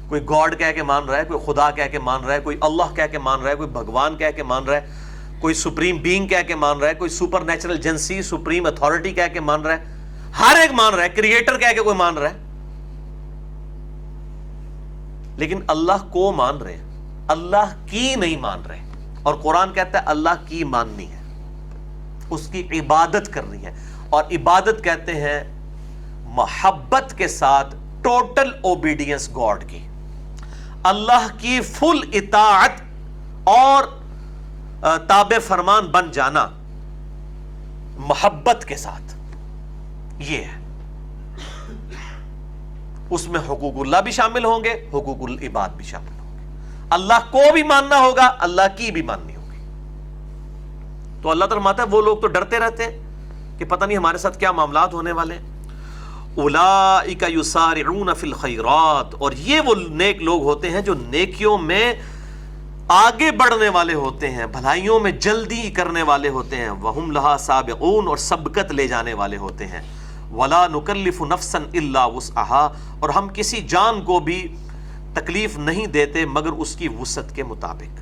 کوئی گاڈ کہہ کے مان رہا ہے، کوئی خدا کہہ کے مان رہا ہے، کوئی اللہ کہہ کے مان رہا ہے، کوئی بھگوان کہہ کے مان رہا ہے، کوئی سپریم بینگ کہہ کے مان رہا ہے، کوئی super natural agency supreme authority کہہ کے مان رہا ہے، ہر ایک مان رہا ہے، کریٹر کہہ کے کوئی مان رہا ہے، لیکن اللہ کو مان رہے ہیں، اللہ کی نہیں مان رہے. اور قرآن کہتا ہے اللہ کی ماننی ہے، اس کی عبادت کرنی ہے. اور عبادت کہتے ہیں محبت کے ساتھ ٹوٹل اوبیڈینس گاڈ کی، اللہ کی فل اطاعت اور تابع فرمان بن جانا محبت کے ساتھ. یہ ہے، اس میں حقوق اللہ بھی شامل ہوں گے، حقوق العباد بھی شامل ہوں گے. اللہ کو بھی ماننا ہوگا، اللہ کی بھی ماننی ہوگی. تو اللہ تعالیٰ فرماتا ہے وہ لوگ تو ڈرتے رہتے ہیں کہ پتہ نہیں ہمارے ساتھ کیا معاملات ہونے والے ہیں. اولئک یسارعون فی الخیرات، اور یہ وہ نیک لوگ ہوتے ہیں جو نیکیوں میں آگے بڑھنے والے ہوتے ہیں، بھلائیوں میں جلدی کرنے والے ہوتے ہیں. وہم لہا سابقون، اور سبقت لے جانے والے ہوتے ہیں. ولا نکلف نفسا الا وسعها، اور ہم کسی جان کو بھی تکلیف نہیں دیتے مگر اس کی وسعت کے مطابق.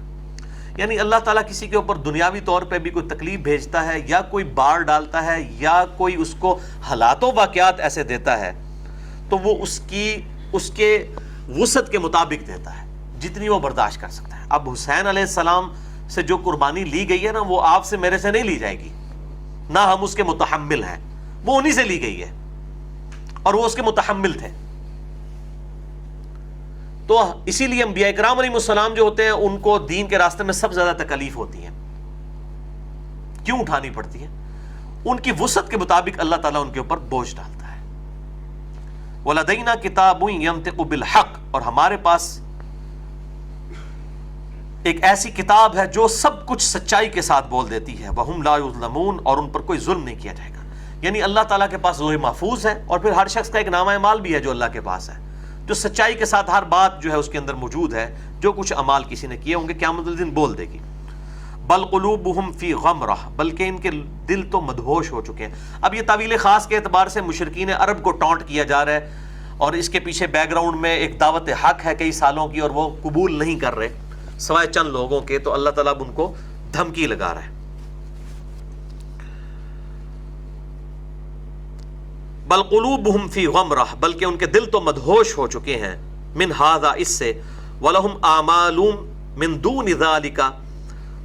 یعنی اللہ تعالیٰ کسی کے اوپر دنیاوی طور پہ بھی کوئی تکلیف بھیجتا ہے یا کوئی بار ڈالتا ہے یا کوئی اس کو حالات و واقعات ایسے دیتا ہے تو وہ اس کے وسعت کے مطابق دیتا ہے جتنی وہ برداشت کر سکتا ہے. اب حسین علیہ السلام سے جو قربانی لی گئی ہے نا وہ آپ سے میرے سے نہیں لی جائے گی، نہ ہم اس کے متحمل ہیں، وہ انہی سے لی گئی ہے اور وہ اس کے متحمل تھے. تو اسی لیے انبیاء کرام علیہ السلام جو ہوتے ہیں ان کو دین کے راستے میں سب زیادہ تکلیف ہوتی ہیں. کیوں اٹھانی پڑتی ہے؟ ان کی وسعت کے مطابق اللہ تعالیٰ ان کے اوپر بوجھ ڈالتا ہے. وَلَدَيْنَا كِتَابٌ يَنطِقُ بِالْحَقِّ، اور ہمارے پاس ایک ایسی کتاب ہے جو سب کچھ سچائی کے ساتھ بول دیتی ہے، وَهُمْ لَا يُظْلَمُونَ، اور ان پر کوئی ظلم نہیں کیا جائے گا۔ یعنی اللہ تعالیٰ کے پاس لوح محفوظ ہے، اور پھر ہر شخص کا ایک نامہ اعمال بھی ہے جو اللہ کے پاس ہے، جو سچائی کے ساتھ ہر بات جو ہے اس کے اندر موجود ہے، جو کچھ اعمال کسی نے کیے ہوں گے قیامت الدین بول دے گی۔ بل قلوبہم فی غمرہ، بلکہ ان کے دل تو مدہوش ہو چکے ہیں۔ اب یہ تعویل خاص کے اعتبار سے مشرکین عرب کو ٹونٹ کیا جا رہا ہے، اور اس کے پیچھے بیک گراؤنڈ میں ایک دعوت حق ہے کئی سالوں کی، اور وہ قبول نہیں کر رہے سوائے چند لوگوں کے، تو اللہ تعالیٰ اب ان کو دھمکی لگا رہا ہے۔ بل قلوبہم فی غمرہ، بلکہ ان کے دل تو مدہوش ہو چکے ہیں، من ھذا، اس سے، وَلَهُمْ أَعْمَالٌ مِّن دُونِ ذَلِكَ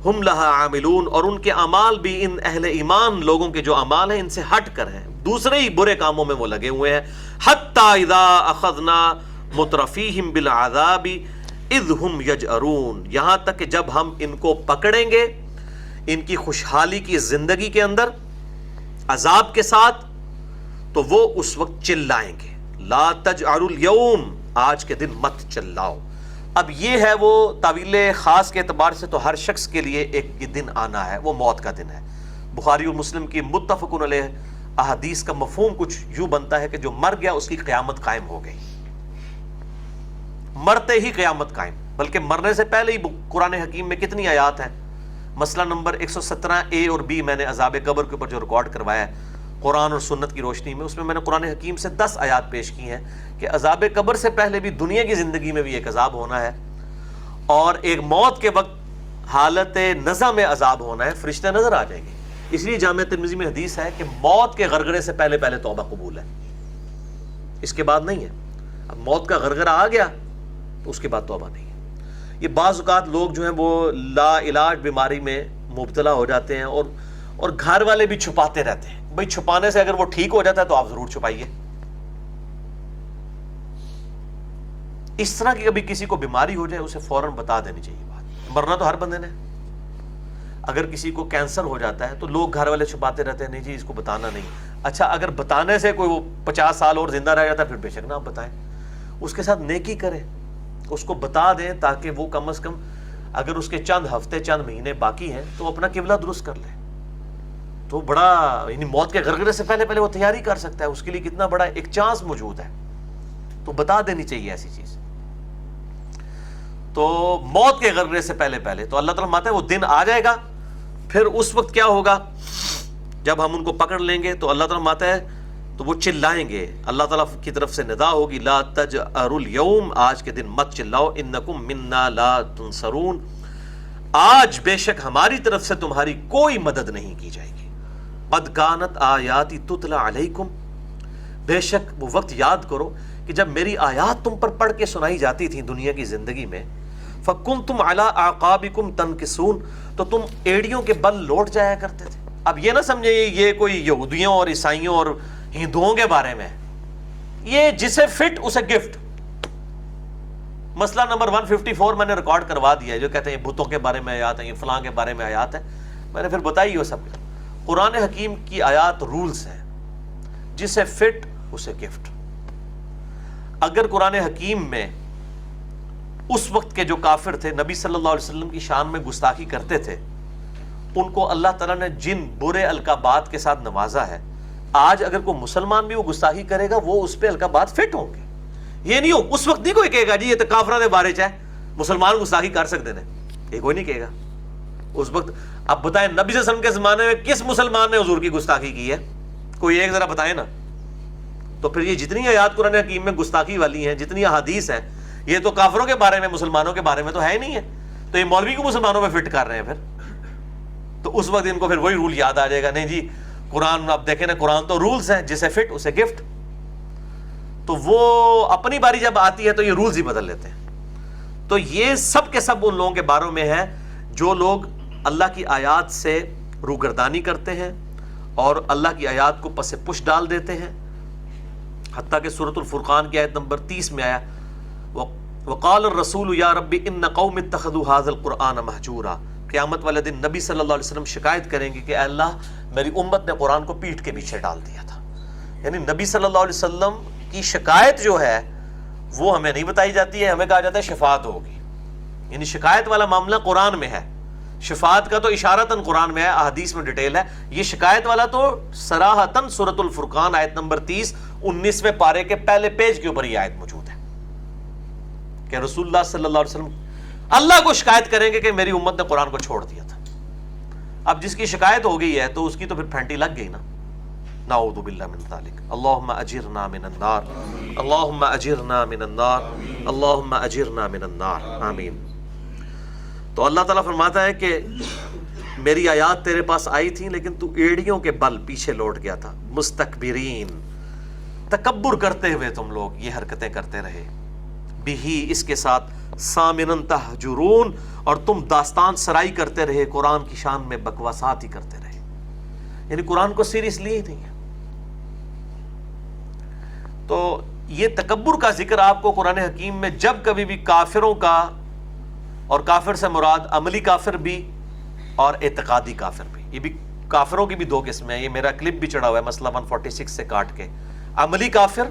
ہم لہا عاملون، اور ان کے اعمال بھی ان اہل ایمان لوگوں کے جو اعمال ہیں ان سے ہٹ کر ہیں، دوسرے ہی برے کاموں میں وہ لگے ہوئے ہیں۔ حتی اذا اخذنا مترفیہم بالعذاب اذ ہم یجأرون، یہاں تک کہ جب ہم ان کو پکڑیں گے ان کی خوشحالی کی زندگی کے اندر عذاب کے ساتھ، تو وہ اس وقت چلائیں گے، لا تجعلوا اليوم، آج کے دن مت چلاؤ۔ اب یہ ہے وہ تعویل خاص کے اعتبار سے تو ہر شخص کے لیے ایک یہ دن آنا ہے، وہ موت کا دن ہے۔ بخاری اور مسلم کی متفق علیہ احادیث کا مفہوم کچھ یوں بنتا ہے کہ جو مر گیا اس کی قیامت قائم ہو گئی، مرتے ہی قیامت قائم، بلکہ مرنے سے پہلے ہی قرآن حکیم میں کتنی آیات ہیں۔ مسئلہ نمبر 117A اور B میں نے عذاب قبر کے اوپر جو ریکارڈ کروایا ہے قرآن اور سنت کی روشنی میں، اس میں نے قرآن حکیم سے 10 آیات پیش کی ہیں کہ عذاب قبر سے پہلے بھی دنیا کی زندگی میں بھی ایک عذاب ہونا ہے، اور ایک موت کے وقت حالت نزع میں عذاب ہونا ہے، فرشتے نظر آ جائیں گے۔ اس لیے جامع ترمذی میں حدیث ہے کہ موت کے غرغرے سے پہلے پہلے توبہ قبول ہے، اس کے بعد نہیں ہے۔ اب موت کا غرغرہ آ گیا تو اس کے بعد توبہ نہیں ہے۔ یہ بعض اوقات لوگ جو ہیں وہ لا علاج بیماری میں مبتلا ہو جاتے ہیں، اور گھر والے بھی چھپاتے رہتے ہیں۔ بھئی چھپانے سے اگر وہ ٹھیک ہو جاتا ہے تو آپ ضرور چھپائیے۔ اس طرح کی کبھی کسی کو بیماری ہو جائے اسے فوراً بتا دینی چاہیے بات، مرنا تو ہر بندے نے۔ اگر کسی کو کینسر ہو جاتا ہے تو لوگ گھر والے چھپاتے رہتے ہیں، نہیں جی اس کو بتانا نہیں۔ اچھا اگر بتانے سے کوئی وہ 50 سال اور زندہ رہ جاتا ہے پھر بے شک نہ آپ بتائیں، اس کے ساتھ نیکی کریں، اس کو بتا دیں تاکہ وہ کم از کم اگر اس کے چند ہفتے چند مہینے باقی ہیں تو اپنا قبلہ درست کر لے، تو بڑا یعنی موت کے غرغرے سے پہلے پہلے وہ تیاری کر سکتا ہے، اس کے لیے کتنا بڑا ایک چانس موجود ہے، تو بتا دینی چاہیے ایسی چیز۔ تو موت کے غرغرے سے پہلے پہلے تو اللہ تعالیٰ فرماتا ہے وہ دن آ جائے گا، پھر اس وقت کیا ہوگا جب ہم ان کو پکڑ لیں گے تو اللہ تعالیٰ فرماتا ہے تو وہ چلائیں گے، اللہ تعالیٰ کی طرف سے ندا ہوگی، لا تجأروا اليوم، آج کے دن مت چلاؤ، انکم منا لا تنصرون، آج بے شک ہماری طرف سے تمہاری کوئی مدد نہیں کی جائے گی۔ قد کانت آیاتی تتلی علیکم، بے شک وہ وقت یاد کرو کہ جب میری آیات تم پر پڑھ کے سنائی جاتی تھیں دنیا کی زندگی میں، فکنتم علی اعقابکم تنکسون، تو تم ایڑیوں کے بل لوٹ جایا کرتے تھے۔ اب یہ نہ سمجھے یہ کوئی یہودیوں اور عیسائیوں اور ہندوؤں کے بارے میں، یہ جسے فٹ اسے گفٹ۔ مسئلہ نمبر 154 میں نے ریکارڈ کروا دیا ہے، جو کہتے ہیں یہ بتوں کے بارے میں آیات ہیں، یہ فلاں کے بارے میں آیات ہیں، میں نے پھر بتائی وہ سب۔ قرآن حکیم کی آیات رولز ہیں، جسے فٹ اسے گفٹ۔ اگر قرآن حکیم میں اس وقت کے جو کافر تھے نبی صلی اللہ علیہ وسلم کی شان میں گستاخی کرتے تھے، ان کو اللہ تعالیٰ نے جن برے القابات کے ساتھ نوازا ہے، آج اگر کوئی مسلمان بھی وہ گستاخی کرے گا وہ اس پہ القابات فٹ ہوں گے۔ یہ نہیں ہو اس وقت نہیں کوئی کہے گا جی یہ تو کافروں کے بارے چاہے مسلمان گستاخی کر سکتے ہیں، یہ کوئی نہیں کہے گا اس وقت۔ اب بتائیں نبی صلی اللہ علیہ وسلم کے زمانے میں کس مسلمان نے حضور کی گستاخی کی ہے؟ کوئی ایک ذرا بتائیں نا۔ تو پھر یہ جتنی آیات قرآن حکیم میں گستاخی والی ہیں، جتنی احادیث ہیں، یہ تو کافروں کے بارے میں، مسلمانوں کے بارے میں تو ہے ہی نہیں ہے، تو یہ مولوی کو مسلمانوں میں فٹ کر رہے ہیں۔ پھر تو اس وقت ان کو پھر وہی رول یاد آ جائے گا، نہیں جی قرآن اب دیکھیں نا، قرآن تو رولز ہیں، جسے فٹ اسے گفٹ۔ تو وہ اپنی باری جب آتی ہے تو یہ رولز ہی بدل لیتے ہیں۔ تو یہ سب کے سب ان لوگوں کے باروں میں ہے جو لوگ اللہ کی آیات سے روگردانی کرتے ہیں اور اللہ کی آیات کو پس پش ڈال دیتے ہیں۔ حتیٰ کہ سورۃ الفرقان کی آیت نمبر 30 میں آیا وقال الرسول یا رب ان قوم اتخذوا هذا القرآن مہجورا، قیامت والے دن نبی صلی اللہ علیہ وسلم شکایت کریں گے کہ اے اللہ میری امت نے قرآن کو پیٹھ کے پیچھے ڈال دیا تھا۔ یعنی نبی صلی اللہ علیہ وسلم کی شکایت جو ہے وہ ہمیں نہیں بتائی جاتی ہے، ہمیں کہا جاتا ہے شفاعت ہوگی، یعنی شکایت والا معاملہ قرآن میں ہے، شفاعت کا تو اشارتاً قرآن میں ہے، احادیث میں ڈیٹیل ہے، یہ شکایت والا تو صراحتاً سورۃ الفرقان آیت نمبر 30 19ویں پارے کے پہلے پیج کے اوپر یہ آیت موجود ہے کہ رسول اللہ صلی اللہ علیہ وسلم اللہ کو شکایت کریں گے کہ میری امت نے قرآن کو چھوڑ دیا تھا۔ اب جس کی شکایت ہو گئی ہے تو اس کی تو پھر پھینٹی لگ گئی نا، نعوذ باللہ من ذالک، اللہم اجرنا من النار، اللہم اجرنا من النار، اللہم اجرنا من النار، آمین۔ تو اللہ تعالیٰ فرماتا ہے کہ میری آیات تیرے پاس آئی تھیں لیکن تو ایڑیوں کے بل پیچھے لوٹ گیا تھا، مستکبرین، تکبر کرتے ہوئے تم لوگ یہ حرکتیں کرتے رہے، بھی اس کے ساتھ سامنن تہجرون، اور تم داستان سرائی کرتے رہے، قرآن کی شان میں بکواسات ہی کرتے رہے، یعنی قرآن کو سیریسلی ہی نہیں ہے۔ تو یہ تکبر کا ذکر آپ کو قرآن حکیم میں جب کبھی بھی کافروں کا، اور کافر سے مراد عملی کافر بھی اور اعتقادی کافر بھی، یہ بھی کافروں کی بھی دو قسمیں ہیں، یہ میرا کلپ بھی چڑھا ہوا ہے مسئلہ 146 سے کاٹ کے، عملی کافر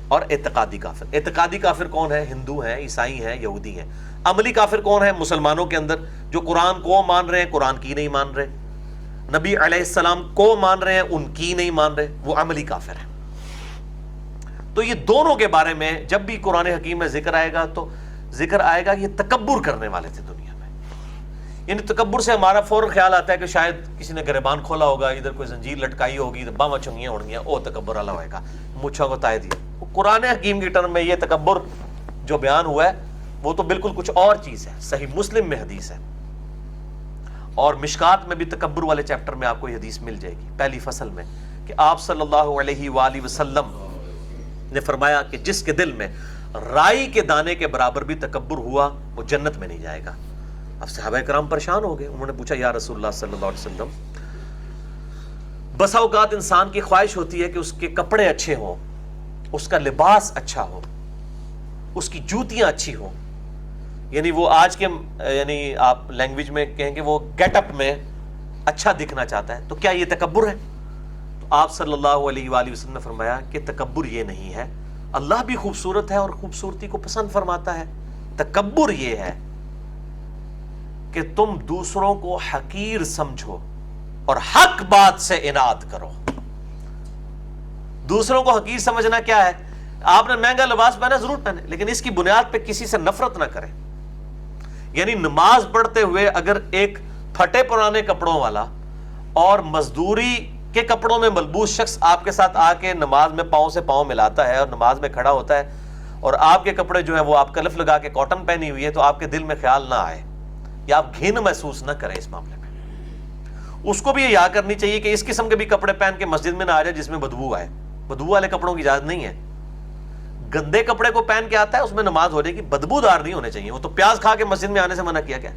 اور اعتقادی کافر۔ اعتقادی کافر کون ہے؟ ہندو ہیں، عیسائی ہیں، یہودی ہیں۔ عملی کافر کون ہے؟ مسلمانوں کے اندر جو قرآن کو مان رہے ہیں، قرآن کی نہیں مان رہے، نبی علیہ السلام کو مان رہے ہیں، ان کی نہیں مان رہے، وہ عملی کافر ہیں۔ تو یہ دونوں کے بارے میں جب بھی قرآن حکیم میں ذکر آئے گا تو ذکر آئے گا یہ تکبر کرنے والے تھے دنیا میں، یعنی تکبر سے ہمارا فوراً خیال آتا ہے کہ شاید کسی نے گریبان کھولا ہوگا، ادھر کوئی زنجیر لٹکائی ہوگی، باواں چنگیاں ہوں گیاں، او تکبر والا ہوئے گا، مچھوں کو تائے دیا۔ قرآن حکیم کی ٹرم میں یہ تکبر جو بیان ہوا ہے وہ تو بالکل کچھ اور چیز ہے۔ صحیح مسلم میں حدیث ہے، اور مشکات میں بھی تکبر والے چیپٹر میں آپ کو یہ حدیث مل جائے گی پہلی فصل میں، کہ آپ صلی اللہ علیہ وآلہ وسلم نے فرمایا کہ جس کے دل میں رائی کے دانے کے برابر بھی تکبر ہوا وہ جنت میں نہیں جائے گا۔ اب صحابہ کرام پریشان ہو گئے، انہوں نے پوچھا یا رسول اللہ صلی اللہ علیہ وسلم، بسا اوقات انسان کی خواہش ہوتی ہے کہ اس کے کپڑے اچھے ہوں، اس کا لباس اچھا ہو، اس کی جوتیاں اچھی ہوں، یعنی وہ آج کے یعنی آپ لینگویج میں کہیں کہ وہ گیٹ اپ میں اچھا دکھنا چاہتا ہے، تو کیا یہ تکبر ہے؟ تو آپ صلی اللہ علیہ وآلہ وسلم نے فرمایا کہ تکبر یہ نہیں ہے، اللہ بھی خوبصورت ہے اور خوبصورتی کو پسند فرماتا ہے، تکبر یہ ہے کہ تم دوسروں کو حقیر سمجھو اور حق بات سے اناد کرو۔ دوسروں کو حقیر سمجھنا کیا ہے؟ آپ نے مہنگا لباس پہنا ضرور پہنے، لیکن اس کی بنیاد پہ کسی سے نفرت نہ کریں۔ یعنی نماز پڑھتے ہوئے اگر ایک پھٹے پرانے کپڑوں والا اور مزدوری کے کپڑوں میں ملبوس شخص آپ کے ساتھ آ کے نماز میں پاؤں سے پاؤں ملاتا ہے اور نماز میں کھڑا ہوتا ہے، اور آپ کے کپڑے جو ہیں وہ آپ کلف لگا کے کاٹن پہنی ہوئی ہے، تو آپ کے دل میں خیال نہ آئے یا آپ گھن محسوس نہ کریں اس معاملے میں۔ اس کو بھی یہ یاد کرنی چاہیے کہ اس قسم کے بھی کپڑے پہن کے مسجد میں نہ آ جائے جس میں بدبو آئے۔ بدبو والے کپڑوں کی اجازت نہیں ہے۔ گندے کپڑے کو پہن کے آتا ہے اس میں نماز ہو جائے گی، بدبو دار نہیں ہونے چاہیے۔ وہ تو پیاز کھا کے مسجد میں آنے سے منع کیا گیا،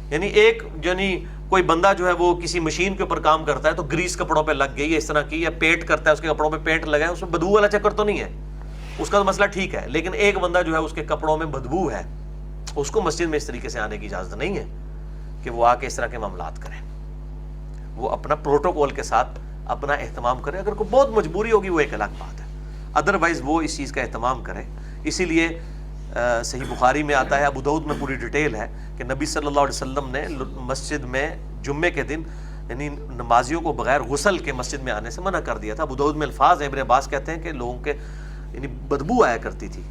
یعنی ایک کوئی بندہ جو ہے وہ کسی مشین کے اوپر کام کرتا ہے تو گریس کپڑوں پہ لگ گئی ہے اس طرح کی، یا پینٹ کرتا ہے اس کے کپڑوں پہ پینٹ لگا ہے، اس میں بدبو والا چکر تو نہیں ہے، اس کا تو مسئلہ ٹھیک ہے۔ لیکن ایک بندہ جو ہے اس کے کپڑوں میں بدبو ہے، اس کو مسجد میں اس طریقے سے آنے کی اجازت نہیں ہے کہ وہ آ کے اس طرح کے معاملات کرے۔ وہ اپنا پروٹوکول کے ساتھ اپنا اہتمام کرے، اگر کوئی بہت مجبوری ہوگی وہ ایک الگ بات ہے، ادروائز وہ اس چیز کا اہتمام کرے۔ اسی لیے صحیح بخاری میں آتا ہے، ابو داؤد میں پوری ڈیٹیل ہے کہ نبی صلی اللہ علیہ وسلم نے مسجد میں جمعے کے دن یعنی نمازیوں کو بغیر غسل کے مسجد میں آنے سے منع کر دیا تھا۔ ابو داؤد میں الفاظ ہیں، ابن عباس کہتے ہیں کہ لوگوں کے یعنی بدبو آیا کرتی تھی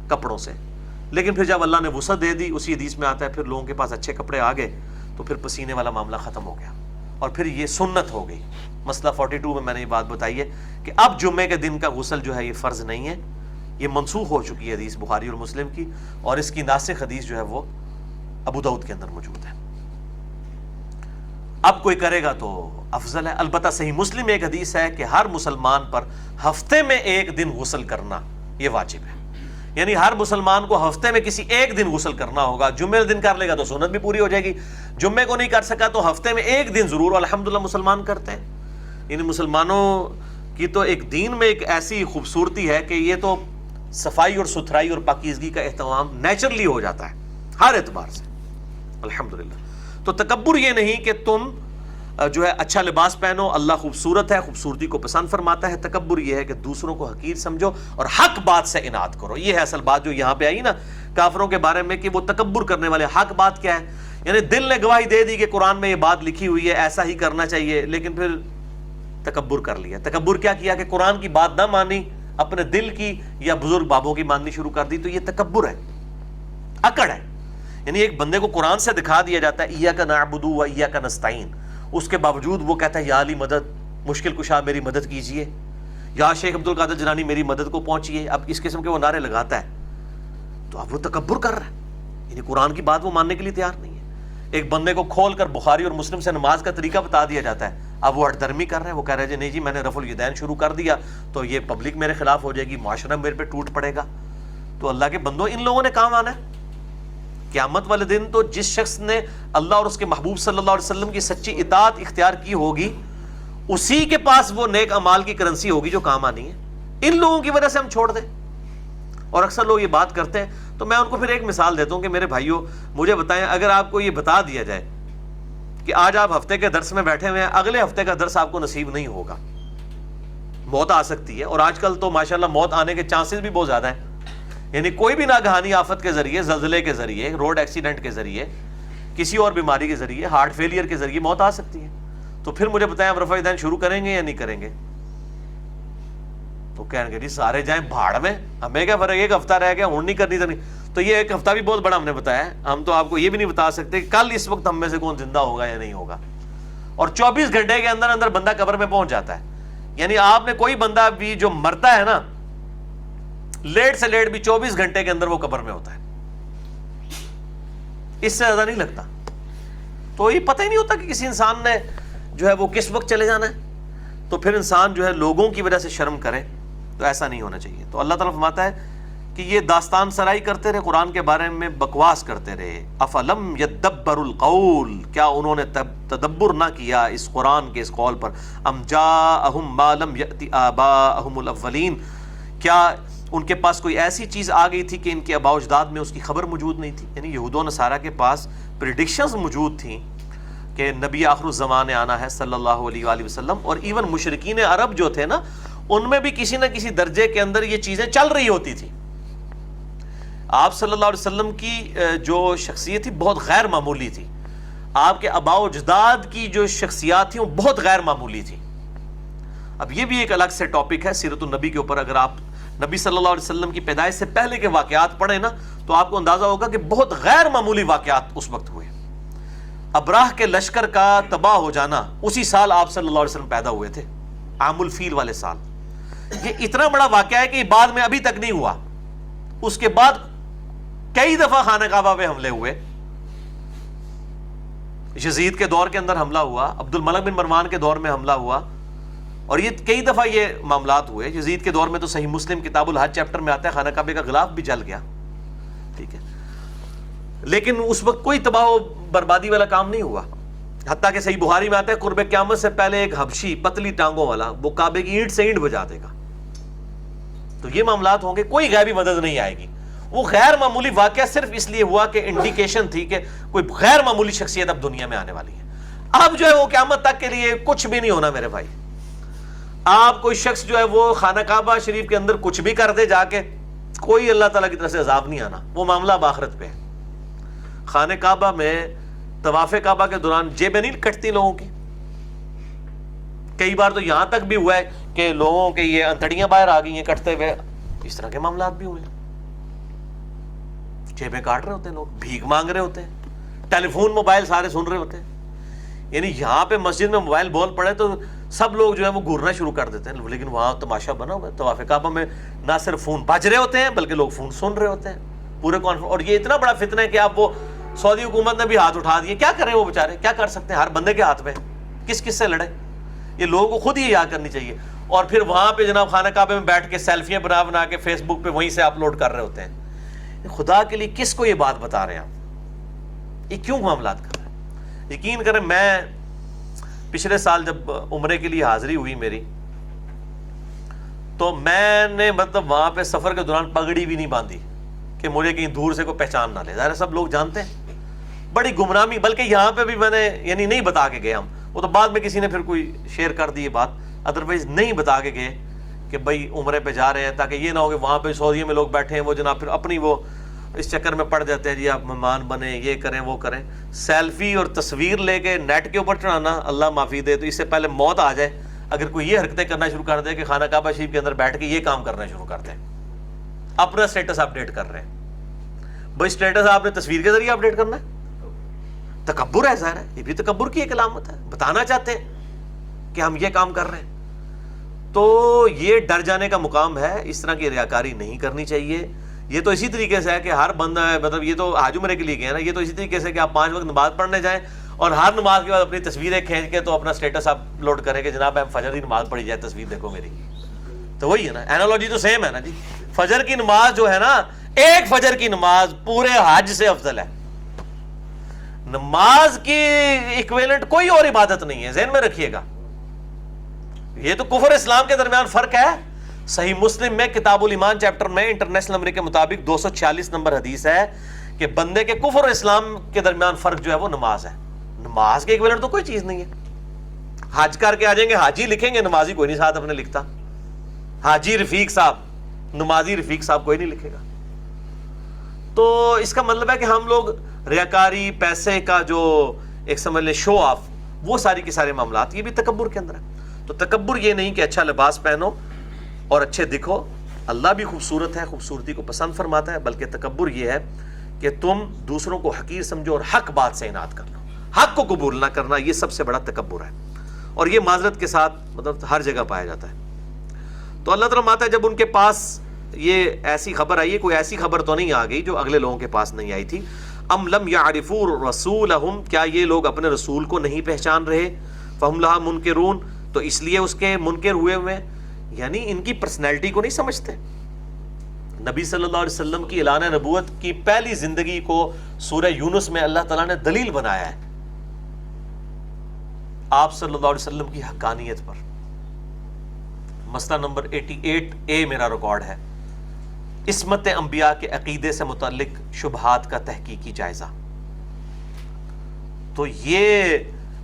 کپڑوں سے، لیکن پھر جب اللہ نے وسعت دے دی، اسی حدیث میں آتا ہے پھر لوگوں کے پاس اچھے کپڑے آ گئے تو پھر پسینے والا معاملہ ختم ہو گیا اور پھر یہ سنت ہو گئی۔ مسئلہ 42 میں نے یہ بات بتائی ہے کہ اب جمعے کے دن کا غسل جو ہے یہ فرض نہیں ہے، یہ منسوخ ہو چکی ہے حدیث بخاری اور مسلم کی، اور اس کی ناسخ حدیث جو ہے وہ ابو داؤد کے اندر موجود ہے۔ اب کوئی کرے گا تو افضل ہے۔ البتہ صحیح مسلم میں ایک حدیث ہے کہ ہر مسلمان پر ہفتے میں ایک دن غسل کرنا یہ واجب ہے، یعنی ہر مسلمان کو ہفتے میں کسی ایک دن غسل کرنا ہوگا۔ جمعے دن کر لے گا تو سنت بھی پوری ہو جائے گی، جمعے کو نہیں کر سکا تو ہفتے میں ایک دن ضرور الحمدللہ مسلمان کرتے ہیں۔ یعنی مسلمانوں کی تو ایک دین میں ایک ایسی خوبصورتی ہے کہ یہ تو صفائی اور ستھرائی اور پاکیزگی کا اہتمام نیچرلی ہو جاتا ہے ہر اعتبار سے، الحمدللہ۔ تو تکبر یہ نہیں کہ تم جو ہے اچھا لباس پہنو، اللہ خوبصورت ہے، خوبصورتی کو پسند فرماتا ہے. تکبر یہ ہے کہ دوسروں کو حقیر سمجھو اور حق بات سے اناد کرو. یہ ہے اصل بات جو یہاں پہ آئی نا کافروں کے بارے میں، کہ وہ تکبر کرنے والے. حق بات کیا ہے؟ یعنی دل نے گواہی دے دی کہ قرآن میں یہ بات لکھی ہوئی ہے، ایسا ہی کرنا چاہیے، لیکن پھر تکبر کر لیا. تکبر کیا کیا کہ قرآن کی بات نہ مانی، اپنے دل کی یا بزرگ بابوں کی ماننی شروع کر دی. تو یہ تکبر ہے، اکڑ ہے. یعنی ایک بندے کو قرآن سے دکھا دیا جاتا ہے ایاک نعبد و ایاک نستعین، اس کے باوجود وہ کہتا ہے یا علی مدد، مشکل کشا میری مدد کیجئے، یا شیخ عبد القادر جیلانی میری مدد کو پہنچیے. اب اس قسم کے وہ نعرے لگاتا ہے تو اب وہ تکبر کر رہا ہے. یعنی قرآن کی بات وہ ماننے کے لیے تیار نہیں ہے. ایک بندے کو کھول کر بخاری اور مسلم سے نماز کا طریقہ بتا دیا جاتا ہے، اب وہ ہٹ درمی کر رہے ہیں. وہ کہہ رہے ہیں نہیں جی میں نے رفع الیدین شروع کر دیا تو یہ پبلک میرے خلاف ہو جائے گی، معاشرہ میرے پہ ٹوٹ پڑے گا. تو اللہ کے بندوں، ان لوگوں نے کام آنا ہے قیامت والے دن. تو جس شخص نے اللہ اور اس کے محبوب صلی اللہ علیہ وسلم کی سچی اطاعت اختیار کی ہوگی، اسی کے پاس وہ نیک اعمال کی کرنسی ہوگی جو کام آنی ہے. ان لوگوں کی وجہ سے ہم چھوڑ دیں. اور اکثر لوگ یہ بات کرتے ہیں تو میں ان کو پھر ایک مثال دیتا ہوں کہ میرے بھائیوں مجھے بتائیں، اگر آپ کو یہ بتا دیا جائے کہ آج آپ ہفتے کے درس میں بیٹھے ہوئے ہیں، اگلے ہفتے کا درس آپ کو نصیب نہیں ہوگا، موت آ سکتی ہے. اور آج کل تو ماشاءاللہ موت آنے کے چانسز بھی بہت زیادہ ہیں. یعنی کوئی بھی ناگہانی آفت کے ذریعے، زلزلے کے ذریعے، روڈ ایکسیڈنٹ کے ذریعے، کسی اور بیماری کے ذریعے، ہارٹ فیلئر کے ذریعے موت آ سکتی ہے. تو پھر مجھے بتائیں آپ رفع الیدین شروع کریں گے یا نہیں کریں گے؟ تو کہیں گے جی سارے جائیں بھاڑ میں، ہمیں کیا فرق، ایک ہفتہ رہ گیا، ہوں نہیں کرنی تو نہیں. تو یہ ایک ہفتہ بھی بہت بڑا ہم نے بتایا ہے. ہم تو آپ کو یہ بھی نہیں بتا سکتے کہ کل اس وقت ہم میں سے کون زندہ ہوگا یا نہیں ہوگا. اور 24 گھنٹے کے اندر اندر بندہ قبر میں پہنچ جاتا ہے. یعنی آپ نے کوئی بندہ بھی جو مرتا ہے نا، لیٹ سے لیٹ بھی 24 گھنٹے کے اندر وہ قبر میں ہوتا ہے، اس سے زیادہ نہیں لگتا. تو یہ پتہ ہی نہیں ہوتا کہ کسی انسان نے جو ہے وہ کس وقت چلے جانا ہے. تو پھر انسان جو ہے لوگوں کی وجہ سے شرم کرے، تو ایسا نہیں ہونا چاہیے. تو اللہ تعالیٰ فرماتا ہے کہ یہ داستان سرائی کرتے رہے، قرآن کے بارے میں بکواس کرتے رہے. افلم یدبر القول، کیا انہوں نے تدبر نہ کیا اس قرآن کے اس قول پر. ام جاءہم ما لم یأت آباءہم الاولین، کیا ان کے پاس کوئی ایسی چیز آ گئی تھی کہ ان کے آباء و اجداد میں اس کی خبر موجود نہیں تھی. یعنی یہود و نصارہ کے پاس پریڈکشنز موجود تھیں کہ نبی آخر الزمان آنا ہے صلی اللہ علیہ وآلہ وسلم. اور ایون مشرکین عرب جو تھے نا، ان میں بھی کسی نہ کسی درجے کے اندر یہ چیزیں چل رہی ہوتی تھی. آپ صلی اللہ علیہ وسلم کی جو شخصیت تھی بہت غیر معمولی تھی. آپ کے آباء و اجداد کی جو شخصیات تھیں وہ بہت غیر معمولی تھی. اب یہ بھی ایک الگ سے ٹاپک ہے سیرت النبی کے اوپر. اگر آپ نبی صلی اللہ علیہ وسلم کی پیدائش سے پہلے کے واقعات پڑھیں نا تو آپ کو اندازہ ہوگا کہ بہت غیر معمولی واقعات اس وقت ہوئے. ابراہ کے لشکر کا تباہ ہو جانا اسی سال آپ صلی اللہ علیہ وسلم پیدا ہوئے تھے، عام الفیل والے سال. یہ اتنا بڑا واقعہ ہے کہ یہ بعد میں ابھی تک نہیں ہوا. اس کے بعد کئی دفعہ خانہ کعبہ پہ حملے ہوئے. یزید کے دور کے اندر حملہ ہوا، عبد الملک بن مروان کے دور میں حملہ ہوا، اور یہ کئی دفعہ یہ معاملات ہوئے. یزید کے دور میں تو صحیح مسلم کتاب الحج چیپٹر میں آتا ہے خانہ کعبے کا غلاف بھی جل گیا. ٹھیک ہے، لیکن اس وقت کوئی تباہ و بربادی والا کام نہیں ہوا. حتیٰ کہ صحیح بخاری میں آتا ہے قرب قیامت سے پہلے ایک حبشی پتلی ٹانگوں والا وہ کعبے کی اینٹ سے اینٹ بجا دے گا. تو یہ معاملات ہوں گے، کوئی غیبی مدد نہیں آئے گی. وہ غیر معمولی واقعہ صرف اس لیے ہوا کہ انڈیکیشن تھی کہ کوئی غیر معمولی شخصیت اب دنیا میں آنے والی ہے. اب جو ہے وہ قیامت تک کے لیے کچھ بھی نہیں ہونا میرے بھائی. آپ کوئی شخص جو ہے وہ خانہ کعبہ شریف کے اندر کچھ بھی کر دے جا کے، کوئی اللہ تعالیٰ کی طرف سے عذاب نہیں آنا. وہ معاملہ اب آخرت پہ ہے. خانہ کعبہ میں طواف کعبہ کے دوران جیبیں نہیں کٹتی لوگوں کی. کئی بار تو یہاں تک بھی ہوا ہے کہ لوگوں کے یہ انتڑیاں باہر آ گئی ہیں کٹتے ہوئے. اس طرح کے معاملات بھی ہوئے. جیبیں کاٹ رہے ہوتے ہیں لوگ، بھیک مانگ رہے ہوتے ہیں، ٹیلی فون موبائل سارے سن رہے ہوتے ہیں. یعنی یہاں پہ مسجد میں موبائل بول پڑے تو سب لوگ جو ہے وہ گھورنا شروع کر دیتے ہیں، لیکن وہاں تماشا بنا ہوا ہے. طواف کعبہ میں نہ صرف فون بج رہے ہوتے ہیں بلکہ لوگ فون سن رہے ہوتے ہیں پورے کانفرنس. اور یہ اتنا بڑا فتنہ ہے کہ آپ وہ سعودی حکومت نے بھی ہاتھ اٹھا دیے. کیا کریں وہ بیچارے، کیا کر سکتے ہیں؟ ہر بندے کے ہاتھ میں کس کس سے لڑے. یہ لوگوں کو خود ہی یاد کرنی چاہیے. اور پھر وہاں پہ جناب خانہ کعبے میں بیٹھ کے سیلفیاں بنا بنا کے فیس بک پہ وہیں سے اپلوڈ کر رہے ہوتے ہیں. خدا کے لیے کس کو یہ بات بتا رہے ہیں آپ؟ یہ کیوں معاملات کر رہے ہیں؟ یقین کریں میں پچھلے سال جب عمرے کے لیے حاضری ہوئی میری، تو میں نے مطلب وہاں پہ سفر کے دوران پگڑی بھی نہیں باندھی کہ مجھے کہیں دور سے کوئی پہچان نہ لے. ظاہر سب لوگ جانتے ہیں، بڑی گمراہی. بلکہ یہاں پہ بھی میں نے یعنی نہیں بتا کے گیا. ہم وہ تو بعد میں کسی نے پھر کوئی شیئر کر دی یہ بات، ادروائز نہیں بتا کے گئے کہ بھائی عمرے پہ جا رہے ہیں، تاکہ یہ نہ ہو کہ وہاں پہ سعودیہ میں لوگ بیٹھے ہیں وہ جناب پھر اپنی وہ اس چکر میں پڑ جاتے ہیں جی آپ مہمان بنیں، یہ کریں وہ کریں. سیلفی اور تصویر لے کے نیٹ کے اوپر چڑھانا اللہ معافی دے، تو اس سے پہلے موت آ جائے اگر کوئی یہ حرکتیں کرنا شروع کر دے کہ خانہ کعبہ شریف کے اندر بیٹھ کے یہ کام کرنا شروع کر دیں، اپنا سٹیٹس اپڈیٹ کر رہے ہیں. بھائی سٹیٹس آپ نے تصویر کے ذریعے اپڈیٹ کرنا ہے، تکبر ہے ظاہر ہے، یہ بھی تکبر کی ایک علامت ہے، بتانا چاہتے ہیں کہ ہم یہ کام کر رہے ہیں. تو یہ ڈر جانے کا مقام ہے، اس طرح کی ریاکاری نہیں کرنی چاہیے. یہ تو اسی طریقے سے ہے کہ ہر بندہ ہے، مطلب یہ تو حج عمرے کے لیے گیا نا، یہ تو اسی طریقے سے کہ آپ 5 وقت نماز پڑھنے جائیں اور ہر نماز کے بعد اپنی تصویریں کھینچ کے تو اپنا سٹیٹس اپ لوڈ کریں کہ جناب فجر کی نماز پڑھی جائے، تصویر دیکھو میری. تو وہی ہے نا، اینالوجی تو سیم ہے نا جی. فجر کی نماز جو ہے نا، ایک فجر کی نماز پورے حج سے افضل ہے. نماز کی ایکویلنٹ کوئی اور عبادت نہیں ہے، ذہن میں رکھیے گا. یہ تو کفر اسلام کے درمیان فرق ہے. صحیح مسلم میں کتاب الایمان چیپٹر میں انٹرنیشنل نمبر کے مطابق 246 نمبر حدیث ہے کہ بندے کے کفر اور اسلام کے درمیان فرق جو ہے وہ نماز ہے. نماز کے ایکویلنٹ تو کوئی چیز نہیں ہے. حج کر کے آ جائیں گے حاجی لکھیں گے، نمازی کوئی نہیں ساتھ اپنے لکھتا. حاجی رفیق صاحب، نمازی رفیق صاحب کوئی نہیں لکھے گا. تو اس کا مطلب ہے کہ ہم لوگ ریاکاری، پیسے کا جو ایک سمجھ لیں شو آف، وہ ساری کے سارے معاملات یہ بھی تکبر کے اندر ہے. تو تکبر یہ نہیں کہ اچھا لباس پہنو اور اچھے دکھو، اللہ بھی خوبصورت ہے، خوبصورتی کو پسند فرماتا ہے، بلکہ تکبر یہ ہے کہ تم دوسروں کو حقیر سمجھو اور حق بات سے اناد کر لو. حق کو قبول نہ کرنا یہ سب سے بڑا تکبر ہے، اور یہ معذرت کے ساتھ مطلب ہر جگہ پایا جاتا ہے. تو اللہ تعالیٰ ماتا ہے جب ان کے پاس یہ ایسی خبر آئی ہے، کوئی ایسی خبر تو نہیں آ گئی جو اگلے لوگوں کے پاس نہیں آئی تھی. ام لم یعرفوا رسولہم، کیا یہ لوگ اپنے رسول کو نہیں پہچان رہے؟ فہم لہا منکرون، تو اس لیے اس کے منکر ہوئے ہوئے، یعنی ان کی پرسنالٹی کو نہیں سمجھتے. نبی صلی اللہ علیہ وسلم کی اعلان نبوت کی پہلی زندگی کو سورہ یونس میں اللہ تعالیٰ نے دلیل بنایا ہے آپ صلی اللہ علیہ وسلم کی حقانیت پر. مسئلہ نمبر 88A میرا ریکارڈ ہے، عصمت انبیاء کے عقیدے سے متعلق شبہات کا تحقیقی جائزہ. تو یہ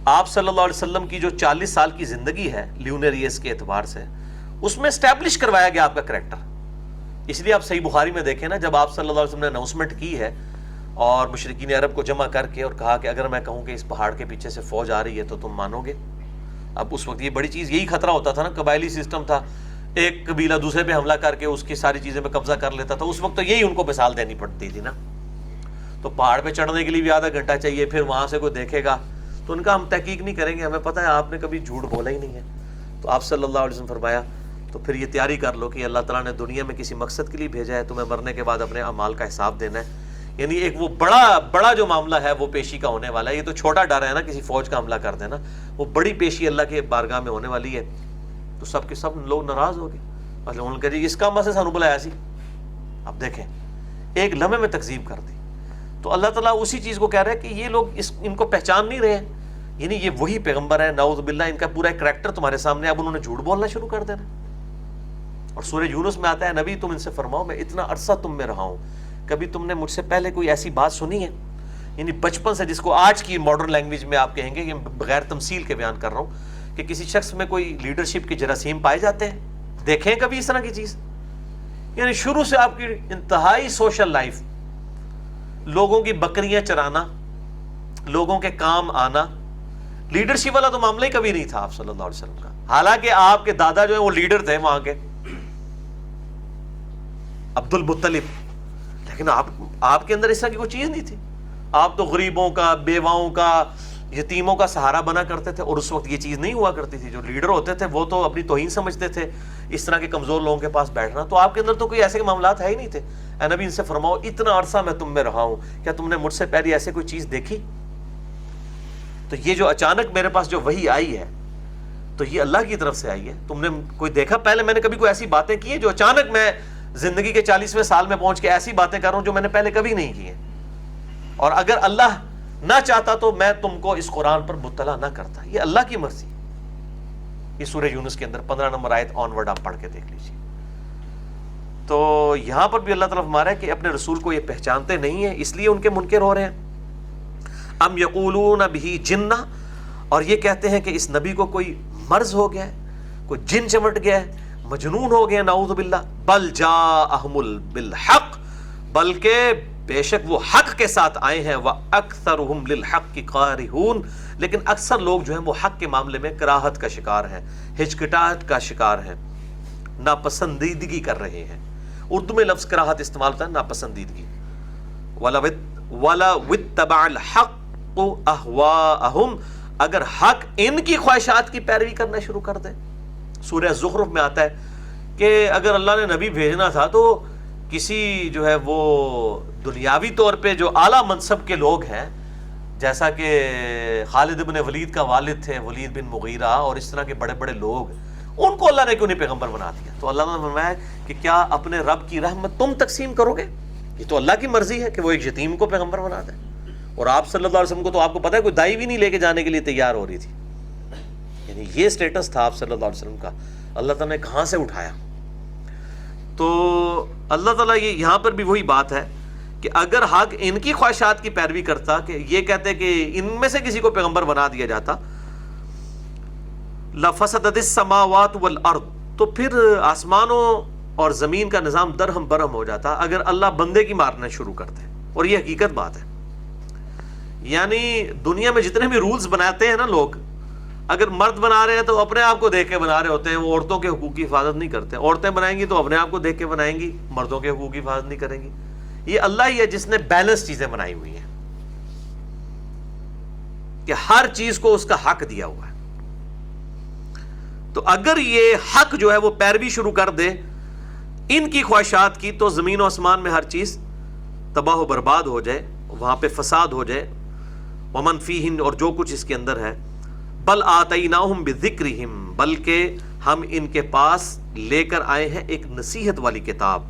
آپ صلی اللہ علیہ وسلم کی جو 40 سال کی زندگی ہے لیونر ایئرز کے اعتبار سے، اس میں اسٹیبلش کروایا گیا آپ کا کریکٹر. اس لیے آپ صحیح بخاری میں دیکھیں نا، جب آپ صلی اللہ علیہ وسلم نے اناؤنسمنٹ کی ہے اور مشرکین عرب کو جمع کر کے اور کہا کہ اگر میں کہوں کہ اس پہاڑ کے پیچھے سے فوج آ رہی ہے تو تم مانو گے. اب اس وقت یہ بڑی چیز، یہی خطرہ ہوتا تھا نا، قبائلی سسٹم تھا، ایک قبیلہ دوسرے پہ حملہ کر کے اس کی ساری چیزیں پہ قبضہ کر لیتا تھا. اس وقت تو یہی ان کو مثال دینی پڑتی تھی نا. تو پہاڑ پہ چڑھنے کے لیے بھی آدھا گھنٹہ چاہیے، پھر وہاں سے کوئی دیکھے گا تو ان کا ہم تحقیق نہیں کریں گے، ہمیں پتہ ہے آپ نے کبھی جھوٹ بولا ہی نہیں ہے. تو آپ صلی اللہ علیہ وسلم فرمایا تو پھر یہ تیاری کر لو کہ اللہ تعالیٰ نے دنیا میں کسی مقصد کے لیے بھیجا ہے، تمہیں مرنے کے بعد اپنے اعمال کا حساب دینا ہے. یعنی ایک وہ بڑا جو معاملہ ہے وہ پیشی کا ہونے والا ہے. یہ تو چھوٹا ڈر ہے نا کسی فوج کا حملہ کر دینا، وہ بڑی پیشی اللہ کے بارگاہ میں ہونے والی ہے. تو سب کے سب لوگ ناراض ہو گئے، انہوں نے کہا جی اس کام سے سانو بلایا سی. اب دیکھیں ایک لمحے میں تکذیب کر دی. تو اللہ تعالیٰ اسی چیز کو کہہ رہا ہے کہ یہ لوگ ان کو پہچان نہیں رہے ہیں، یعنی یہ وہی پیغمبر ہے، نعوذ باللہ ان کا پورا کریکٹر تمہارے سامنے، اب انہوں نے جھوٹ بولنا شروع کر دینا. اور سورہ یونس میں آتا ہے نبی تم ان سے فرماؤ میں اتنا عرصہ تم میں رہا ہوں، کبھی تم نے مجھ سے پہلے کوئی ایسی بات سنی ہے؟ یعنی بچپن سے، جس کو آج کی ماڈرن لینگویج میں آپ کہیں گے کہ بغیر تمثیل کے بیان کر رہا ہوں، کہ کسی شخص میں کوئی لیڈرشپ کے جراثیم پائے جاتے ہیں، دیکھیں کبھی اس طرح کی چیز؟ یعنی شروع سے آپ کی انتہائی سوشل لائف، لوگوں کی بکریاں چرانا، لوگوں کے کام آنا، لیڈرشپ والا تو معاملہ ہی کبھی نہیں تھا آپ صلی اللہ علیہ وسلم کا. حالانکہ آپ کے دادا جو ہیں وہ لیڈر تھے وہاں کے، عبد المطلب، لیکن آپ کے اندر اس طرح کی کوئی چیز نہیں تھی. آپ تو غریبوں کا، بیواؤں کا، یتیموں کا سہارا بنا کرتے تھے، اور اس وقت یہ چیز نہیں ہوا کرتی تھی. جو لیڈر ہوتے تھے وہ تو اپنی توہین سمجھتے تھے اس طرح کے کمزور لوگوں کے پاس بیٹھنا. تو آپ کے اندر تو کوئی ایسے معاملات ہے ہی نہیں تھے. اے نبی ان سے فرماؤ اتنا عرصہ میں تم میں رہا ہوں، کیا تم نے مجھ سے پہلے ایسے کوئی چیز دیکھی؟ تو یہ جو اچانک میرے پاس جو وحی آئی ہے تو یہ اللہ کی طرف سے آئی ہے. تم نے کوئی دیکھا پہلے میں نے کبھی کوئی ایسی باتیں کی ہیں جو اچانک میں زندگی کے 40ویں سال میں پہنچ کے ایسی باتیں کر رہا ہوں جو میں نے پہلے کبھی نہیں کی ہیں؟ اور اگر اللہ نہ چاہتا تو میں تم کو اس قرآن پر مطلع نہ کرتا. یہ اللہ کی مرضی. یہ سورہ یونس کے اندر 15 نمبر آیت آن ورڈ آپ پڑھ کے دیکھ لیجیے. تو یہاں پر بھی اللہ تعالیٰ فرما رہا ہے کہ اپنے رسول کو یہ پہچانتے نہیں ہیں، اس لیے ان کے منکر ہو رہے ہیں. ام یقولون بہ جنہ، اور یہ کہتے ہیں کہ اس نبی کو کوئی مرض ہو گیا ہے، کوئی جن چمٹ گیا ہے، مجنون ہو گیا، نعوذ باللہ. بل جاءہم بالحق، بلکہ بے شک وہ حق کے ساتھ آئے ہیں. وَأَكْثَرُهُمْ لِلْحَقِّ قَارِهُونَ، لیکن اکثر لوگ جو ہیں وہ حق کے معاملے میں کراہت کا شکار ہیں، ہچکٹاہٹ کا شکار ہیں، ناپسندیدگی کر رہے ہیں. اردو میں لفظ کراہت استعمال ہوتا ہے ناپسندیدگی. وَلَوِ اتَّبَعَ الْحَقُّ أَهْوَاءَهُمْ، اگر حق ان کی خواہشات کی پیروی کرنا شروع کر دے. سورہ زخرف میں آتا ہے کہ اگر اللہ نے نبی بھیجنا تھا تو کسی جو ہے وہ دنیاوی طور پہ جو اعلیٰ منصب کے لوگ ہیں، جیسا کہ خالد بن ولید کا والد تھے ولید بن مغیرہ، اور اس طرح کے بڑے بڑے لوگ، ان کو اللہ نے کیوں نہیں پیغمبر بنا دیا؟ تو اللہ نے فرمایا کہ کیا اپنے رب کی رحمت تم تقسیم کرو گے؟ یہ تو اللہ کی مرضی ہے کہ وہ ایک یتیم کو پیغمبر بنا دے. اور آپ صلی اللہ علیہ وسلم کو تو آپ کو پتہ ہے کوئی دائی بھی نہیں لے کے جانے کے لیے تیار ہو رہی تھی. یعنی یہ سٹیٹس تھا آپ صلی اللہ علیہ وسلم کا. اللہ تعالیٰ نے کہاں سے اٹھایا؟ تو اللہ تعالیٰ یہاں پر بھی وہی بات ہے کہ اگر حق ان کی خواہشات کی پیروی کرتا، کہ یہ کہتے کہ ان میں سے کسی کو پیغمبر بنا دیا جاتا، لَفَسَدَتِ السَّمَاوَاتُ وَالْأَرْضُ، تو پھر آسمانوں اور زمین کا نظام درہم برہم ہو جاتا اگر اللہ بندے کی مارنا شروع کرتے. اور یہ حقیقت بات ہے. یعنی دنیا میں جتنے بھی رولز بناتے ہیں نا لوگ، اگر مرد بنا رہے ہیں تو اپنے آپ کو دیکھ کے بنا رہے ہوتے ہیں، وہ عورتوں کے حقوق کی حفاظت نہیں کرتے. عورتیں بنائیں گی تو اپنے آپ کو دیکھ کے بنائیں گی، مردوں کے حقوق کی حفاظت نہیں کریں گی. یہ اللہ ہی ہے جس نے بیلنس چیزیں بنائی ہوئی ہیں کہ ہر چیز کو اس کا حق دیا ہوا ہے. تو اگر یہ حق جو ہے وہ پیروی شروع کر دے ان کی خواہشات کی، تو زمین و آسمان میں ہر چیز تباہ و برباد ہو جائے، وہاں پہ فساد ہو جائے. ومن فیہن، اور جو کچھ اس کے اندر ہے. بل آتیناہم بذکرہم، بلکہ ہم ان کے پاس لے کر آئے ہیں ایک نصیحت والی کتاب.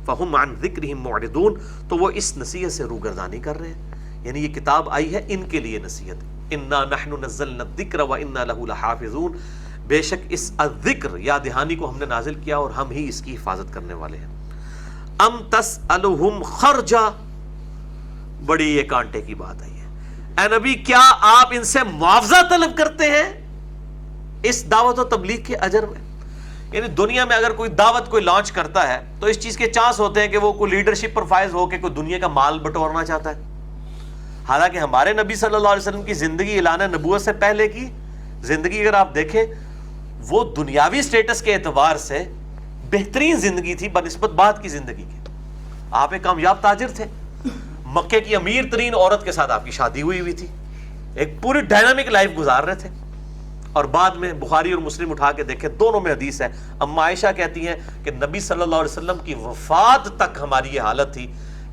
فہم عن ذکرہم معرضون، تو وہ اس نصیحت سے روگردانی کر رہے ہیں. یعنی یہ کتاب آئی ہے ان کے لیے نصیحت. انا نحن نزلنا الذکر وانا لہ لحافظون، بے شک اس الذکر یاد دہانی کو ہم نے نازل کیا اور ہم ہی اس کی حفاظت کرنے والے ہیں. ام تسألہم خرجا، بڑی یہ کانٹے کی بات آئی ہے. اے نبی کیا آپ ان سے معاوضہ طلب کرتے ہیں اس دعوت و تبلیغ کے اجر میں؟ یعنی دنیا میں اگر کوئی دعوت کوئی لانچ کرتا ہے تو اس چیز کے چانس ہوتے ہیں کہ وہ کوئی لیڈرشپ پر فائز ہو کے کوئی دنیا کا مال بٹورنا چاہتا ہے. حالانکہ ہمارے نبی صلی اللہ علیہ وسلم کی زندگی اعلان نبوت سے پہلے کی زندگی اگر آپ دیکھیں، وہ دنیاوی سٹیٹس کے اعتبار سے بہترین زندگی تھی بنسبت بعد کی زندگی کے. آپ ایک کامیاب تاجر تھے، مکے کی امیر ترین عورت کے ساتھ آپ کی شادی ہوئی تھی، ایک پوری ڈائنامک لائف گزار رہے تھے. اور بعد میں بخاری اور مسلم اٹھا کے دیکھیں، دونوں میں حدیث ہے. اما عائشہ کہتی ہیں کہ نبی صلی اللہ علیہ وسلم کی وفات تک ہماری یہ حالت تھی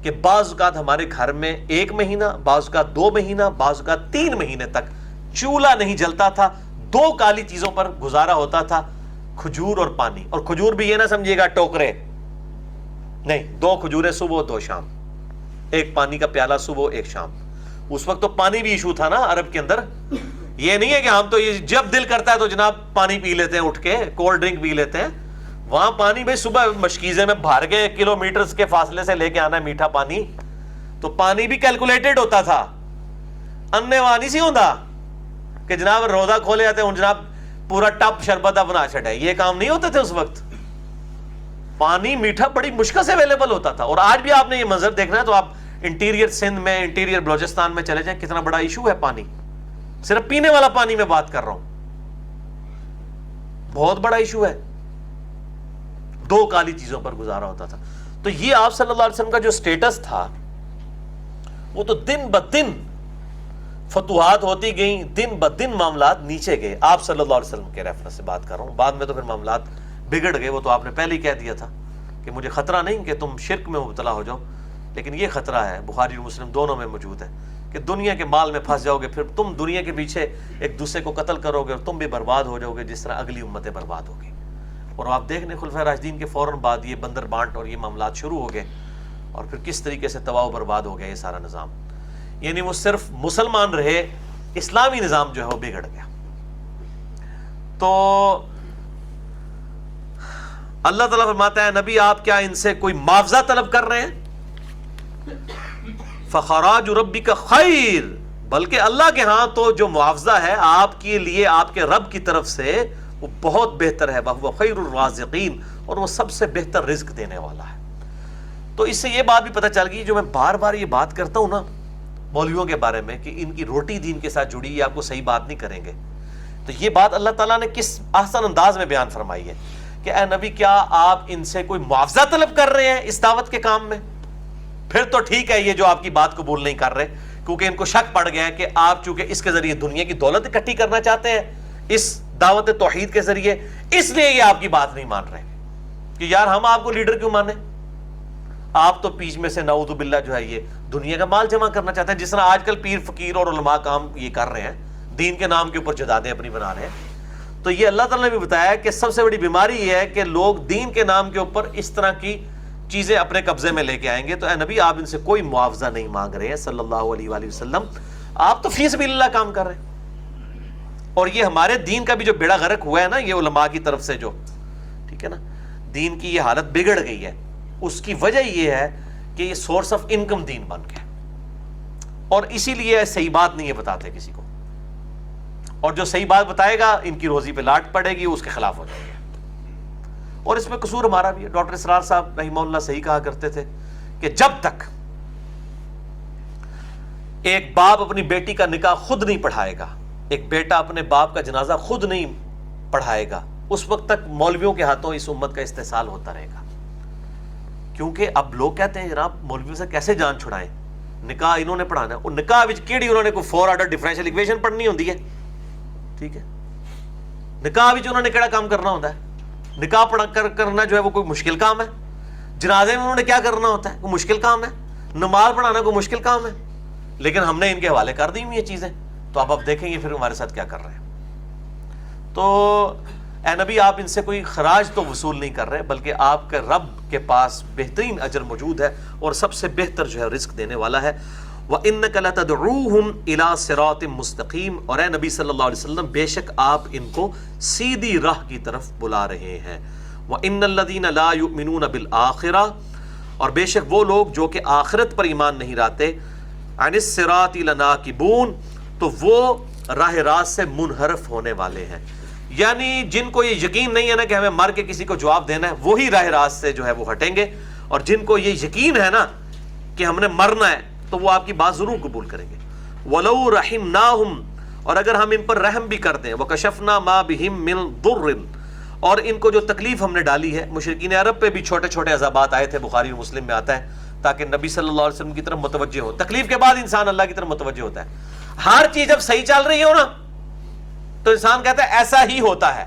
کہ بعض اوقات ہمارے گھر میں 1 مہینہ، بعض اوقات 2 مہینہ، بعض اوقات 3 مہینے تک چولہا نہیں جلتا تھا. 2 کالی چیزوں پر گزارا ہوتا تھا، کھجور اور پانی. اور کھجور بھی یہ نہ سمجھیے گا ٹوکرے نہیں، 2 کھجوریں صبح 2 شام، 1 پانی کا پیالہ صبح 1 شام. اس وقت تو پانی بھی ایشو تھا نا عرب کے اندر. یہ نہیں ہے کہ ہم تو یہ جب دل کرتا ہے تو جناب پانی پی لیتے ہیں، اٹھ کے کولڈ ڈرنک پی لیتے ہیں. وہاں پانی بھائی صبح مشکیزے میں بھر کے کلومیٹرز کے فاصلے سے لے کے آنا ہے میٹھا پانی، تو پانی بھی کیلکولیٹڈ ہوتا تھا. انے وہاں نہیں سی ہوتا کہ جناب روزہ کھولے آتے ہیں جناب پورا ٹپ شربت بنا چھڑا ہے. یہ کام نہیں ہوتے تھے اس وقت. پانی میٹھا بڑی مشکل سے اویلیبل ہوتا تھا. اور آج بھی آپ نے یہ منظر دیکھنا ہے تو آپ انٹیریئر سندھ میں، انٹیریئر بلوچستان میں چلے جائیں، کتنا بڑا ایشو ہے پانی. صرف پینے والا پانی میں بات کر رہا ہوں، بہت بڑا ایشو ہے. 2 کالی چیزوں پر گزارا ہوتا تھا. تو یہ آپ صلی اللہ علیہ وسلم کا جو سٹیٹس تھا وہ تو دن بدن فتوحات ہوتی گئیں، دن بدن معاملات نیچے گئے. آپ صلی اللہ علیہ وسلم کے ریفرنس سے بات کر رہا ہوں. بعد میں تو پھر معاملات بگڑ گئے. وہ تو آپ نے پہلے ہی کہہ دیا تھا کہ مجھے خطرہ نہیں کہ تم شرک میں مبتلا ہو جاؤ، لیکن یہ خطرہ ہے، بخاری اور مسلم دونوں میں موجود ہے، کہ دنیا کے مال میں پھنس جاؤ گے، پھر تم دنیا کے پیچھے ایک دوسرے کو قتل کرو گے اور تم بھی برباد ہو جاؤ گے جس طرح اگلی امتیں برباد ہو گئی. اور آپ دیکھنے خلفائے راشدین کے فوراً بعد یہ بندر بانٹ اور یہ معاملات شروع ہو گئے، اور پھر کس طریقے سے تباہ و برباد ہو گیا یہ سارا نظام. یعنی وہ صرف مسلمان رہے، اسلامی نظام جو ہے وہ بگڑ گیا. تو اللہ تعالیٰ فرماتا ہے نبی آپ کیا ان سے کوئی معاوضہ طلب کر رہے ہیں؟ فخراج ربک خیر، بلکہ اللہ کے ہاں تو جو معاوضہ ہے آپ کے لیے آپ کے رب کی طرف سے وہ بہت بہتر ہے، وہ خیر الرازقین، اور وہ سب سے بہتر رزق دینے والا ہے۔ تو اس سے یہ بات بھی پتہ چل گئی، جو میں بار بار یہ بات کرتا ہوں نا مولویوں کے بارے میں کہ ان کی روٹی دین کے ساتھ جڑی ہے، آپ کو صحیح بات نہیں کریں گے، تو یہ بات اللہ تعالیٰ نے کس احسن انداز میں بیان فرمائی ہے کہ اے نبی کیا آپ ان سے کوئی معاوضہ طلب کر رہے ہیں اس دعوت کے کام میں؟ پھر تو ٹھیک ہے یہ جو آپ کی بات قبول نہیں کر رہے، کیونکہ ان کو شک پڑ گیا ہے کہ آپ چونکہ اس کے ذریعے دنیا کی دولت اکٹھی کرنا چاہتے ہیں اس دعوت توحید کے ذریعے، اس لیے یہ آپ کی بات نہیں مان رہے کہ یار ہم آپ کو لیڈر کیوں مانیں، آپ تو پیچھ میں سے نعوذ باللہ جو ہے یہ دنیا کا مال جمع کرنا چاہتے ہیں، جس طرح آج کل پیر فقیر اور علماء کام یہ کر رہے ہیں، دین کے نام کے اوپر جدادیں اپنی بنا رہے ہیں۔ تو یہ اللہ تعالیٰ نے بھی بتایا کہ سب سے بڑی بیماری یہ ہے کہ لوگ دین کے نام کے اوپر اس طرح کی چیزیں اپنے قبضے میں لے کے آئیں گے۔ تو اے نبی آپ ان سے کوئی معاوضہ نہیں مانگ رہے ہیں صلی اللہ علیہ وآلہ وسلم، آپ تو فی سبیل اللہ کام کر رہے ہیں۔ اور یہ ہمارے دین کا بھی جو بیڑا غرق ہوا ہے نا یہ علماء کی طرف سے، جو ٹھیک ہے نا دین کی یہ حالت بگڑ گئی ہے، اس کی وجہ یہ ہے کہ یہ سورس آف انکم دین بن گیا، اور اسی لیے صحیح بات نہیں یہ بتاتے کسی کو، اور جو صحیح بات بتائے گا ان کی روزی پہ لاٹ پڑے گی، اس کے خلاف ہو جائے گا۔ اور اس میں قصور ہمارا بھی ہے۔ ڈاکٹر اسرار صاحب رحمہ اللہ صحیح کہا کرتے تھے کہ جب تک ایک باپ اپنی بیٹی کا نکاح خود نہیں پڑھائے گا، ایک بیٹا اپنے باپ کا جنازہ خود نہیں پڑھائے گا، اس وقت تک مولویوں کے ہاتھوں اس امت کا استحصال ہوتا رہے گا۔ کیونکہ اب لوگ کہتے ہیں جناب مولویوں سے کیسے جان چھڑائیں، نکاح انہوں نے پڑھانا ہے، اور نکاح وچ کیڑی انہوں نے کوئی 4 آرڈر ڈیفرنشیل ایکویشن پڑھنی ہوندی ہے، ٹھیک ہے، نکاح وچ انہوں نے کیڑا کام کرنا ہوتا ہے؟ نکاح پڑھ کر کرنا جو ہے وہ کوئی مشکل کام ہے؟ جنازے میں انہوں نے کیا کرنا ہوتا ہے؟ کوئی مشکل کام ہے؟ نماز پڑھانا کوئی مشکل کام ہے؟ لیکن ہم نے ان کے حوالے کر دی ہوئی یہ چیزیں، تو اب دیکھیں گے پھر ہمارے ساتھ کیا کر رہے ہیں۔ تو اے نبی آپ ان سے کوئی خراج تو وصول نہیں کر رہے، بلکہ آپ کے رب کے پاس بہترین اجر موجود ہے اور سب سے بہتر جو ہے رزق دینے والا ہے۔ وَإِنَّكَ لَتَدْعُوهُمْ إِلَىٰ صِرَاطٍ مُسْتَقِيمٍ، اور اے نبی صلی اللہ علیہ وسلم بے شک آپ ان کو سیدھی راہ کی طرف بلا رہے ہیں۔ وَإِنَّ الَّذِينَ لَا يُؤْمِنُونَ بِالْآخِرَةِ، اور بے شک وہ لوگ جو کہ آخرت پر ایمان نہیں لاتے، عَنِ الصِّرَاطِ لَنَاكِبُونَ، تو وہ راہ راست سے منحرف ہونے والے ہیں، یعنی جن کو یہ یقین نہیں ہے نا کہ ہمیں مر کے کسی کو جواب دینا ہے، وہی راہ راست سے جو ہے وہ ہٹیں گے، اور جن کو یہ یقین ہے نا کہ ہم نے مرنا ہے تو وہ آپ کی بات ضرور قبول کریں گے۔ وَلَوْ رَحِمْنَاهُمْ، اور اگر ہم ان پر رحم بھی کر دیں، وَكَشَفْنَا مَا بِهِمْ مِنْ ضُرٍ، اور ان کو جو تکلیف ہم نے ڈالی ہے، مشرکین عرب پہ بھی چھوٹے چھوٹے عذابات آئے تھے، بخاری اور مسلم میں آتا ہے، تاکہ نبی صلی اللہ علیہ وسلم کی طرف متوجہ ہو۔ تکلیف کے بعد انسان اللہ کی طرف متوجہ ہوتا ہے۔ ہر چیز جب صحیح چل رہی ہو نا تو انسان کہتا ہے ایسا ہی ہوتا ہے،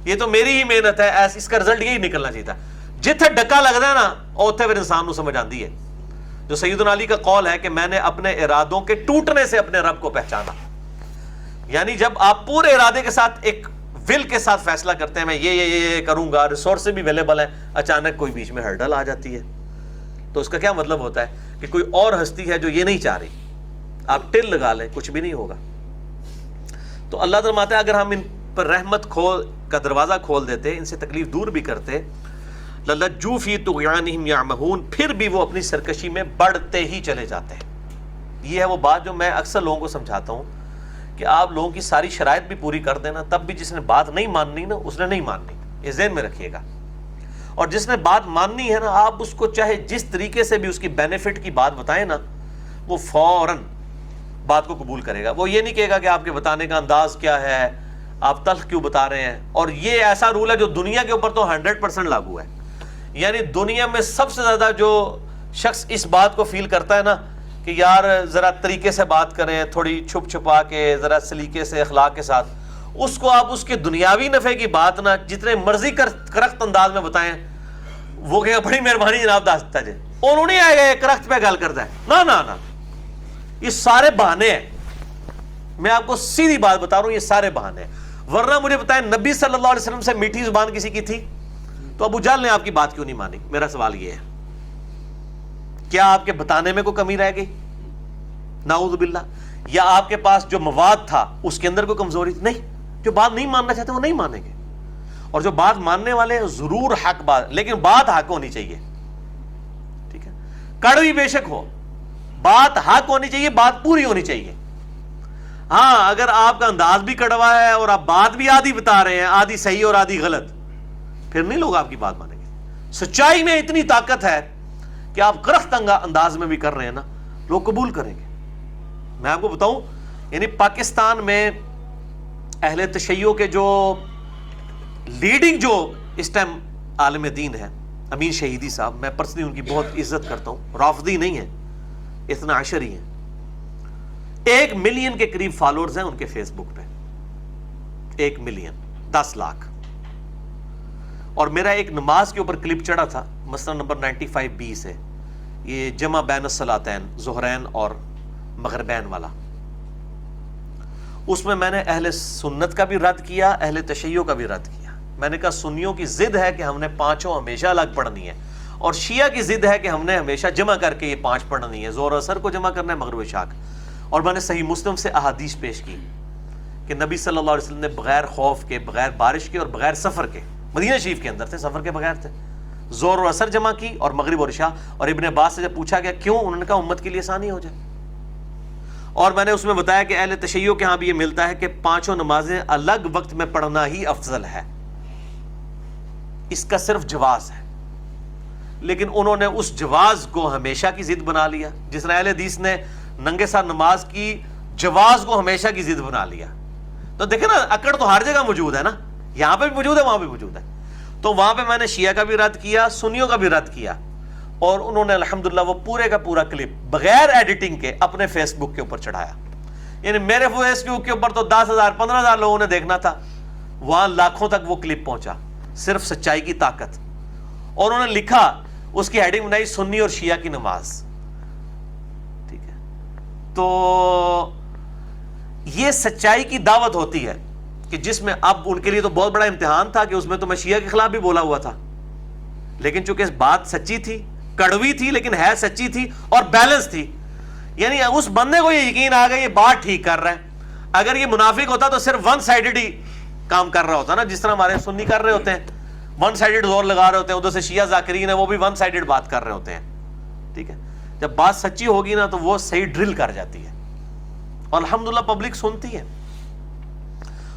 یہ تو میری ہی محنت ہے، اس کا رزلٹ یہی نکلنا چاہیے تھا۔ جتھے ڈکا لگتا ہے نا اوتھے پھر انسان کو سمجھ آتی ہے، جو سیدنا علی کا قول ہے کہ میں نے اپنے ارادوں کے ٹوٹنے سے اپنے رب کو پہچانا۔ یعنی جب آپ پورے ارادے کے ساتھ ایک ول کے ساتھ فیصلہ کرتے ہیں میں یہ کروں گا، ریسورس بھی اویلیبل ہیں، اچانک کوئی بیچ میں ہرڈل آ جاتی ہے، تو اس کا کیا مطلب ہوتا ہے کہ کوئی اور ہستی ہے جو یہ نہیں چاہ رہی، آپ ٹل لگا لیں کچھ بھی نہیں ہوگا۔ تو اللہ فرماتا ہے اگر ہم ان پر رحمت کا دروازہ کھول دیتے، ان سے تکلیف دور بھی کرتے، لَلَجُّوا فِي طُغْيَانِهِمْ يَعْمَهُونَ، پھر بھی وہ اپنی سرکشی میں بڑھتے ہی چلے جاتے ہیں۔ یہ ہے وہ بات جو میں اکثر لوگوں کو سمجھاتا ہوں کہ آپ لوگوں کی ساری شرائط بھی پوری کر دینا، تب بھی جس نے بات نہیں ماننی نا اس نے نہیں ماننی، یہ ذہن میں رکھیے گا۔ اور جس نے بات ماننی ہے نا، آپ اس کو چاہے جس طریقے سے بھی اس کی بینیفٹ کی بات بتائیں نا، وہ فوراً بات کو قبول کرے گا۔ وہ یہ نہیں کہے گا کہ آپ کے بتانے کا انداز کیا ہے، آپ تلخ کیوں بتا رہے ہیں۔ اور یہ ایسا رول ہے جو دنیا کے اوپر تو 100% لاگو ہے، یعنی دنیا میں سب سے زیادہ جو شخص اس بات کو فیل کرتا ہے نا کہ یار ذرا طریقے سے بات کریں، تھوڑی چھپ چھپا کے، ذرا سلیقے سے، اخلاق کے ساتھ، اس کو آپ اس کے دنیاوی نفع کی بات نہ جتنے مرضی کرخت انداز میں بتائیں، وہ کہے گا بڑی مہربانی جناب داستا جی، انہوں نہیں آئے گا یہ کرخت پہ گل کرتا ہے، نہ نہ نہ، یہ سارے بہانے ہیں۔ میں آپ کو سیدھی بات بتا رہا ہوں، یہ سارے بہانے ہیں۔ ورنہ مجھے بتائیں نبی صلی اللہ علیہ وسلم سے میٹھی زبان کسی کی تھی تو ابو جہل نے آپ کی بات کیوں نہیں مانی؟ میرا سوال یہ ہے، کیا آپ کے بتانے میں کوئی کمی رہ گئی؟ نعوذ باللہ۔ یا آپ کے پاس جو مواد تھا اس کے اندر کوئی کمزوری؟ نہیں۔ جو بات نہیں ماننا چاہتے وہ نہیں مانیں گے، اور جو بات ماننے والے ضرور حق بات، لیکن بات حق ہونی چاہیے، ٹھیک ہے، کڑوی بے شک ہو بات حق ہونی چاہیے, بات پوری ہونی چاہیے. ہاں اگر آپ کا انداز بھی کڑوا ہے اور آپ بات بھی آدھی بتا رہے ہیں, آدھی صحیح اور آدھی غلط, پھر نہیں لوگ آپ کی بات مانیں گے. سچائی میں اتنی طاقت ہے کہ آپ کرخت انداز میں بھی کر رہے ہیں نا, لوگ قبول کریں گے. میں آپ کو بتاؤں, یعنی پاکستان میں اہل تشیع کے جو لیڈنگ جو اس ٹائم عالم دین ہے, امین شہیدی صاحب, میں پرسنلی ان کی بہت عزت کرتا ہوں, رافضی نہیں ہے, اتنا عشری ہیں. 1 ملین کے قریب فالوورز ہیں ان کے فیس بک پہ, 1 ملین, 10 لاکھ. اور میرا ایک نماز کے اوپر کلپ چڑھا تھا, مسئلہ نمبر 95B سے, یہ جمع بین الصلاتین, ظہرین اور مغربین والا. اس میں میں نے اہل سنت کا بھی رد کیا, اہل تشیع کا بھی رد کیا. میں نے کہا سنیوں کی ضد ہے کہ ہم نے 5 ہمیشہ الگ پڑھنی ہے, اور شیعہ کی ضد ہے کہ ہم نے ہمیشہ جمع کر کے یہ 5 پڑھنی ہے, ظہر اثر کو جمع کرنا ہے, مغرب عشاء. اور میں نے صحیح مسلم سے احادیث پیش کی کہ نبی صلی اللہ علیہ وسلم نے بغیر خوف کے, بغیر بارش کے اور بغیر سفر کے, مدینہ شریف کے اندر تھے, سفر کے بغیر تھے, ظہر اور عصر جمع کی اور مغرب اور عشاء. اور ابن عباس سے جب پوچھا گیا کیوں, انہوں نے کہا امت کے لیے آسانی ہو جائے. اور میں نے اس میں بتایا کہ اہل تشیع کے ہاں بھی یہ ملتا ہے کہ 5 نمازیں الگ وقت میں پڑھنا ہی افضل ہے, اس کا صرف جواز ہے. لیکن انہوں نے اس جواز کو ہمیشہ کی ضد بنا لیا, جس طرح اہل حدیث نے ننگے سر نماز کی جواز کو ہمیشہ کی ضد بنا لیا. تو دیکھیں نا, اکڑ تو ہر جگہ موجود ہے نا, یہاں پہ بھی موجود ہے, وہاں بھی موجود ہے. تو وہاں پہ میں نے شیعہ کا بھی رد کیا, سنیوں کا بھی رد کیا, اور انہوں نے الحمدللہ وہ پورے کا پورا کلپ بغیر ایڈیٹنگ کے اپنے فیس بک کے اوپر چڑھایا. یعنی میرے فیس بک کے اوپر تو 10,000 15,000 لوگوں نے دیکھنا تھا, وہاں لاکھوں تک وہ کلپ پہنچا, صرف سچائی کی طاقت. اور انہوں نے لکھا, اس کی ہیڈنگ بنائی سنی اور شیعہ کی نماز. ٹھیک ہے, تو یہ سچائی کی دعوت ہوتی ہے کہ جس میں اب ان کے لیے تو بہت بڑا امتحان تھا کہ اس میں تو میں شیعہ کے خلاف بھی بولا ہوا تھا, لیکن چونکہ بات سچی تھی, کڑوی تھی لیکن ہے سچی تھی اور بیلنس تھی. یعنی اس بندے کو یہ یقین آ گیا یہ بات ٹھیک کر رہا ہے. اگر یہ منافق ہوتا تو صرف ون سائیڈڈ ہی کام کر رہا ہوتا نا, جس طرح ہمارے سنی کر رہے ہوتے ہیں, ون سائیڈڈ زور لگا رہے ہوتے ہیں, ادھر سے شیعہ ذاکرین ہیں وہ بھی ون سائیڈڈ بات کر رہے ہوتے ہیں. ٹھیک ہے, جب بات سچی ہوگی نا تو وہ صحیح ڈرل کر جاتی ہے, اور الحمدللہ پبلک سنتی ہے.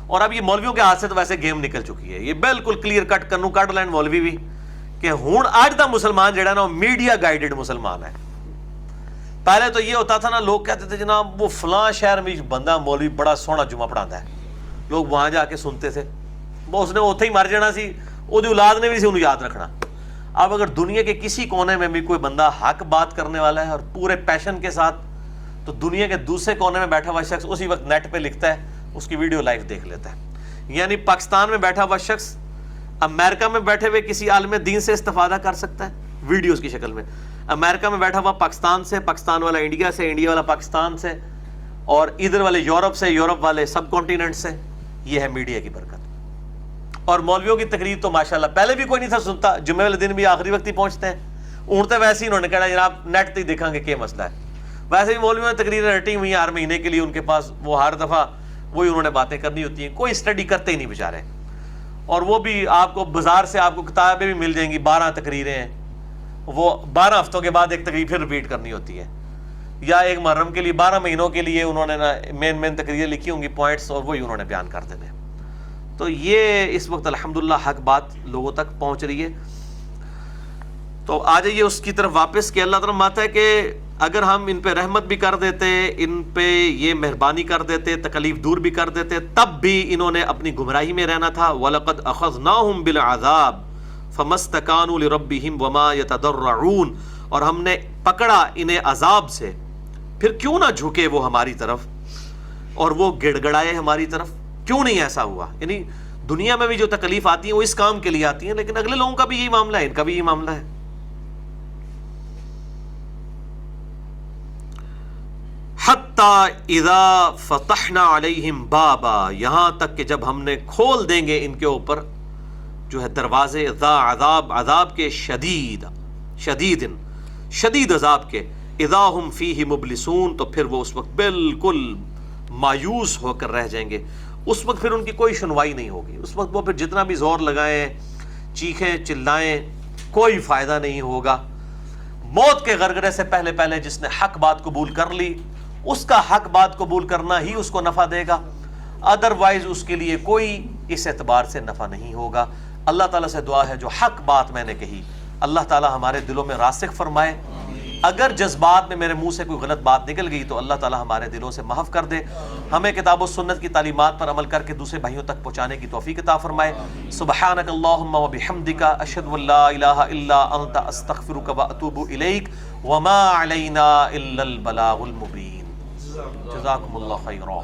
اور اب یہ مولویوں کے ہاتھ سے تو ویسے گیم نکل چکی ہے, یہ بالکل کلیئر کٹ کرنو کٹ لین مولوی بھی کہ ہوں آج دا مسلمان جڑا نا وہ میڈیا گائیڈڈ مسلمان ہے. پہلے تو یہ ہوتا تھا نا, لوگ کہتے تھے جناب وہ فلاں شہر میں بندہ مولوی بڑا سونا جمعہ پڑھاتا ہے, لوگ وہاں جا کے سنتے تھے, وہ اس نے اتنے ہی مر جانا سی, وہ اولاد نے بھی سی انہوں یاد رکھنا. اب اگر دنیا کے کسی کونے میں بھی کوئی بندہ حق بات کرنے والا ہے اور پورے پیشن کے ساتھ, تو دنیا کے دوسرے کونے میں بیٹھا ہوا شخص اسی وقت نیٹ پہ لکھتا ہے, اس کی ویڈیو لائیو دیکھ لیتا ہے. یعنی پاکستان میں بیٹھا ہوا شخص امریکہ میں بیٹھے ہوئے کسی عالم دین سے استفادہ کر سکتا ہے ویڈیوز کی شکل میں, امریکہ میں بیٹھا ہوا پاکستان سے, پاکستان والا انڈیا سے, انڈیا والا پاکستان سے, اور ادھر والے یورپ سے, یورپ والے سب کانٹیننٹ سے. یہ ہے میڈیا کی برکت. اور مولویوں کی تقریر تو ماشاءاللہ پہلے بھی کوئی نہیں تھا سنتا, جمعے والے دن بھی آخری وقت ہی پہنچتے ہیں, اونٹتے ویسے ہی انہوں نے کہا جناب نیٹ تک دیکھیں گے کیا مسئلہ ہے. ویسے بھی مولویوں نے تقریریں رٹی ہوئی ہیں ہر مہینے کے لیے, ان کے پاس وہ ہر دفعہ وہی انہوں نے باتیں کرنی ہوتی ہیں, کوئی اسٹڈی کرتے ہی نہیں بیچارے. اور وہ بھی آپ کو بازار سے آپ کو کتابیں بھی مل جائیں گی, 12 تقریریں ہیں, وہ 12 ہفتوں کے بعد ایک تقریر پھر ریپیٹ کرنی ہوتی ہے, یا ایک محرم کے لیے 12 مہینوں کے لیے انہوں نے نا مین تقریریں لکھی ہوں گی پوائنٹس, اور وہی انہوں نے بیان کر دینے. تو یہ اس وقت الحمدللہ حق بات لوگوں تک پہنچ رہی ہے. تو آ جائیے اس کی طرف واپس کہ اللہ تعالیٰ ماتا ہے کہ اگر ہم ان پہ رحمت بھی کر دیتے, ان پہ یہ مہربانی کر دیتے, تکلیف دور بھی کر دیتے, تب بھی انہوں نے اپنی گمراہی میں رہنا تھا. وَلَقَدْ أَخَذْنَاهُمْ بِالْعَذَابِ فَمَا اسْتَكَانُوا لِرَبِّهِمْ وَمَا يَتَضَرَّعُونَ, اور ہم نے پکڑا انہیں عذاب سے, پھر کیوں نہ جھکے وہ ہماری طرف اور وہ گڑ گڑائے ہماری طرف. کیوں نہیں ایسا ہوا؟ یعنی دنیا میں بھی جو تکلیف آتی ہیں وہ اس کام کے لیے آتی ہیں, لیکن اگلے لوگوں کا بھی یہی معاملہ ہے, ان کا بھی یہی معاملہ ہے. حتی اذا فتحنا علیہم بابا, یہاں تک کہ جب ہم نے کھول دیں گے ان کے اوپر جو ہے دروازے, ذا عذاب, عذاب کے, شدید عذاب کے, اذا ہم فیہ مبلسون, تو پھر وہ اس وقت بالکل مایوس ہو کر رہ جائیں گے. اس وقت پھر ان کی کوئی سنوائی نہیں ہوگی, اس وقت وہ پھر جتنا بھی زور لگائیں, چیخیں, چلائیں, کوئی فائدہ نہیں ہوگا. موت کے غرغرے سے پہلے پہلے جس نے حق بات قبول کر لی اس کا حق بات قبول کرنا ہی اس کو نفع دے گا، ادروائز اس کے لیے کوئی اس اعتبار سے نفع نہیں ہوگا۔ اللہ تعالیٰ سے دعا ہے جو حق بات میں نے کہی اللہ تعالیٰ ہمارے دلوں میں راسخ فرمائے، اگر جذبات میں میرے منہ سے کوئی غلط بات نکل گئی تو اللہ تعالیٰ ہمارے دلوں سے محو کر دے، ہمیں کتاب و سنت کی تعلیمات پر عمل کر کے دوسرے بھائیوں تک پہنچانے کی توفیق عطا فرمائے۔ سبحانک اللہم و بحمدک، اشہد ان لا الہ الا انت، استغفرک و اتوب الیک، وما علینا الا البلاغ المبین۔ جزاکم اللہ خیرا۔